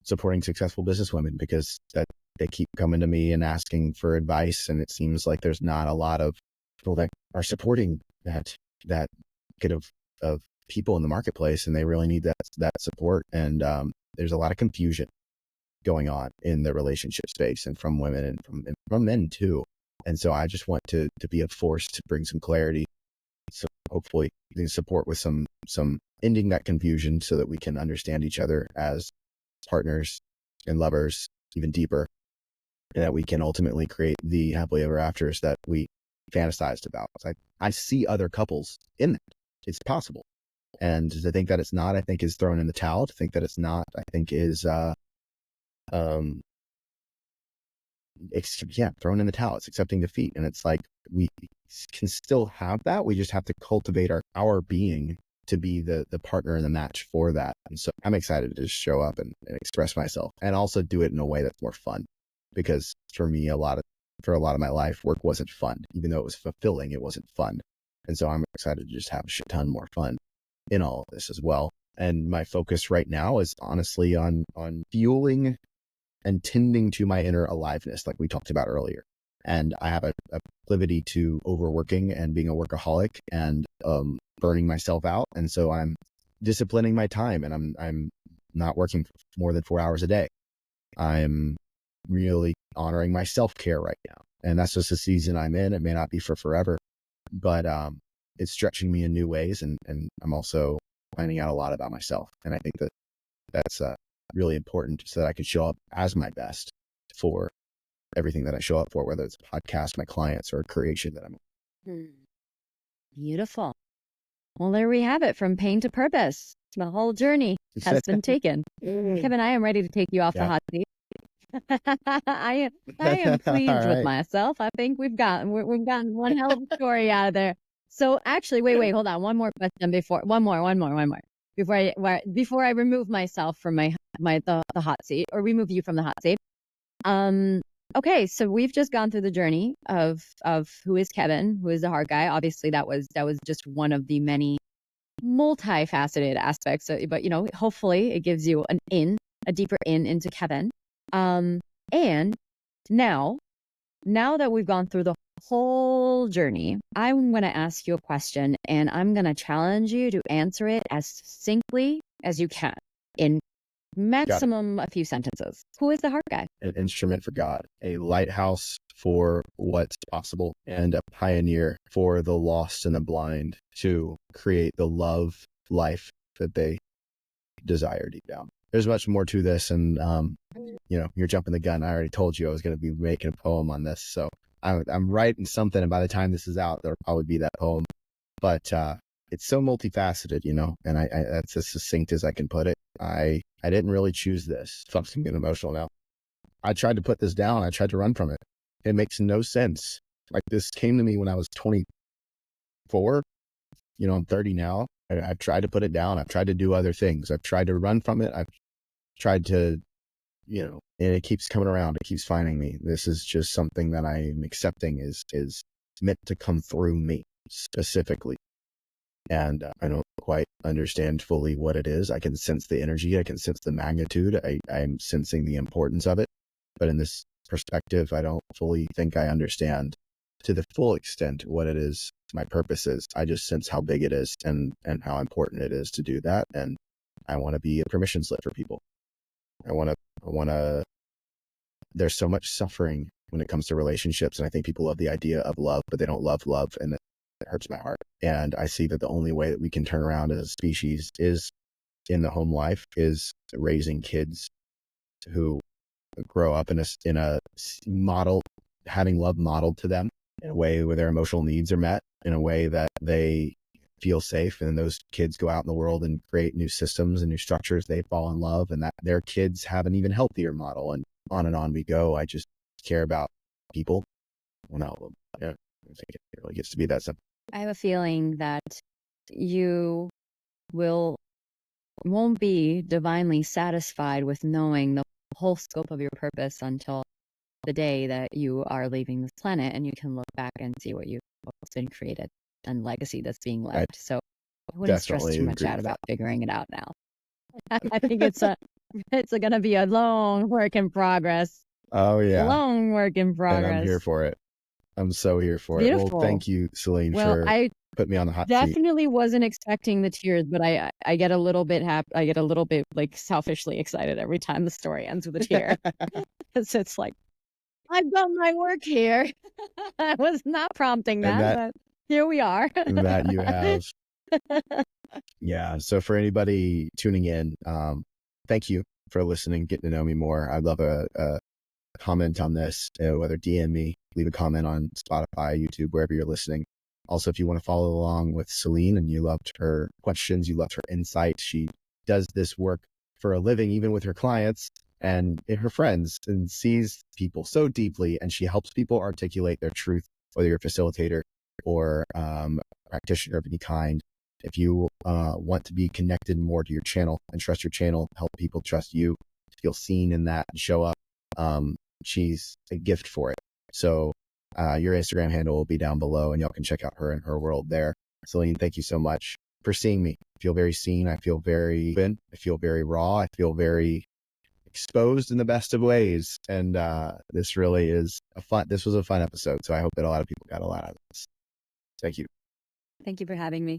supporting successful business women, because that they keep coming to me and asking for advice, and it seems like there's not a lot of people that are supporting that kid of people in the marketplace, and they really need that support. And there's a lot of confusion going on in the relationship space, and from women and from men too. And so I just want to be a force to bring some clarity. So hopefully support with some ending that confusion, so that we can understand each other as partners and lovers even deeper, and that we can ultimately create the happily ever afters that we fantasized about. I see other couples in that. It's possible. And to think that it's not, I think is thrown in the towel. To think that it's not, I think is thrown in the towel. It's accepting defeat. And it's like, we can still have that. We just have to cultivate our being to be the partner in the match for that. And so I'm excited to just show up and express myself, and also do it in a way that's more fun, because for me, for a lot of my life, work wasn't fun. Even though it was fulfilling, it wasn't fun. And so I'm excited to just have a shit ton more fun in all of this as well. And my focus right now is honestly on fueling and tending to my inner aliveness, like we talked about earlier. And I have a proclivity to overworking and being a workaholic and burning myself out. And so I'm disciplining my time, and I'm not working for more than 4 hours a day. I'm really honoring my self-care right now. And that's just the season I'm in. It may not be for forever, but it's stretching me in new ways. And I'm also finding out a lot about myself. And I think that's really important, so that I can show up as my best for everything that I show up for, whether it's a podcast, my clients, or a creation that I'm. Beautiful. Well, there we have it. From pain to purpose. The whole journey has been taken. Kevin, I am ready to take you off the hot seat. I am All pleased with right. myself. I think we've gotten one hell of a story out of there. So actually, wait, hold on. One more question one more before I remove myself from the hot seat, or remove you from the hot seat. Um, okay, so we've just gone through the journey of who is Kevin, who is the hard guy. Obviously, that was just one of the many multifaceted aspects. But hopefully, it gives you a deeper into Kevin. And now, that we've gone through the whole journey, I'm going to ask you a question, and I'm going to challenge you to answer it as succinctly as you can in maximum a few sentences. Who is the heart guy? An instrument for God, a lighthouse for what's possible, and a pioneer for the lost and the blind to create the love life that they desire deep down. There's much more to this, and you're jumping the gun. I already told you I was going to be making a poem on this, so I'm writing something, and by the time this is out, there'll probably be that poem. But it's so multifaceted, and I that's as succinct as I can put it. I didn't really choose this. Fuck, I'm getting emotional now. I tried to put this down. I tried to run from it. It makes no sense. Like, this came to me when I was 24. I'm 30 now. I've tried to put it down. I've tried to do other things. I've tried to run from it. I've tried to, and it keeps coming around. It keeps finding me. This is just something that I'm accepting is meant to come through me specifically. And I don't quite understand fully what it is. I can sense the energy. I can sense the magnitude. I'm sensing the importance of it. But in this perspective, I don't fully think I understand to the full extent what it is my purpose is. I just sense how big it is and how important it is to do that. And I want to be a permission slip for people. I want to, there's so much suffering when it comes to relationships. And I think people love the idea of love, but they don't love love. And it hurts my heart. And I see that the only way that we can turn around as a species is in the home life, is raising kids who grow up in a model, having love modeled to them in a way where their emotional needs are met, in a way that they feel safe, and those kids go out in the world and create new systems and new structures. They fall in love, and that their kids have an even healthier model, and on we go. I just care about people. Well, no, yeah, I think it really gets to be that simple. I have a feeling that you won't be divinely satisfied with knowing the whole scope of your purpose until the day that you are leaving this planet, and you can look back and see what's been created and legacy that's being left. So I wouldn't stress too much out about figuring it out now. I think it's going to be a long work in progress. Oh yeah, long work in progress. And I'm here for it. I'm so here for Beautiful. it. Well, thank you, Celine, for putting me on the hot seat. Definitely wasn't expecting the tears, but I get a little bit happy. I get a little bit like selfishly excited every time the story ends with a tear. It's like, I've done my work here. I was not prompting that, but here we are. That you have. Yeah. So for anybody tuning in, thank you for listening, getting to know me more. I'd love a comment on this, whether DM me, leave a comment on Spotify, YouTube, wherever you're listening. Also, if you want to follow along with Celine and you loved her questions, you loved her insight, she does this work for a living, even with her clients and her friends, and sees people so deeply, and she helps people articulate their truth, whether you're a facilitator or practitioner of any kind. If you want to be connected more to your channel and trust your channel, help people trust you, feel seen in that and show up, she's a gift for it. So your Instagram handle will be down below, and y'all can check out her and her world there. Celine, thank you so much for seeing me. I feel very seen. I feel very open. I feel very raw. I feel very exposed in the best of ways. And this really is this was a fun episode. So I hope that a lot of people got a lot out of this. Thank you. Thank you for having me.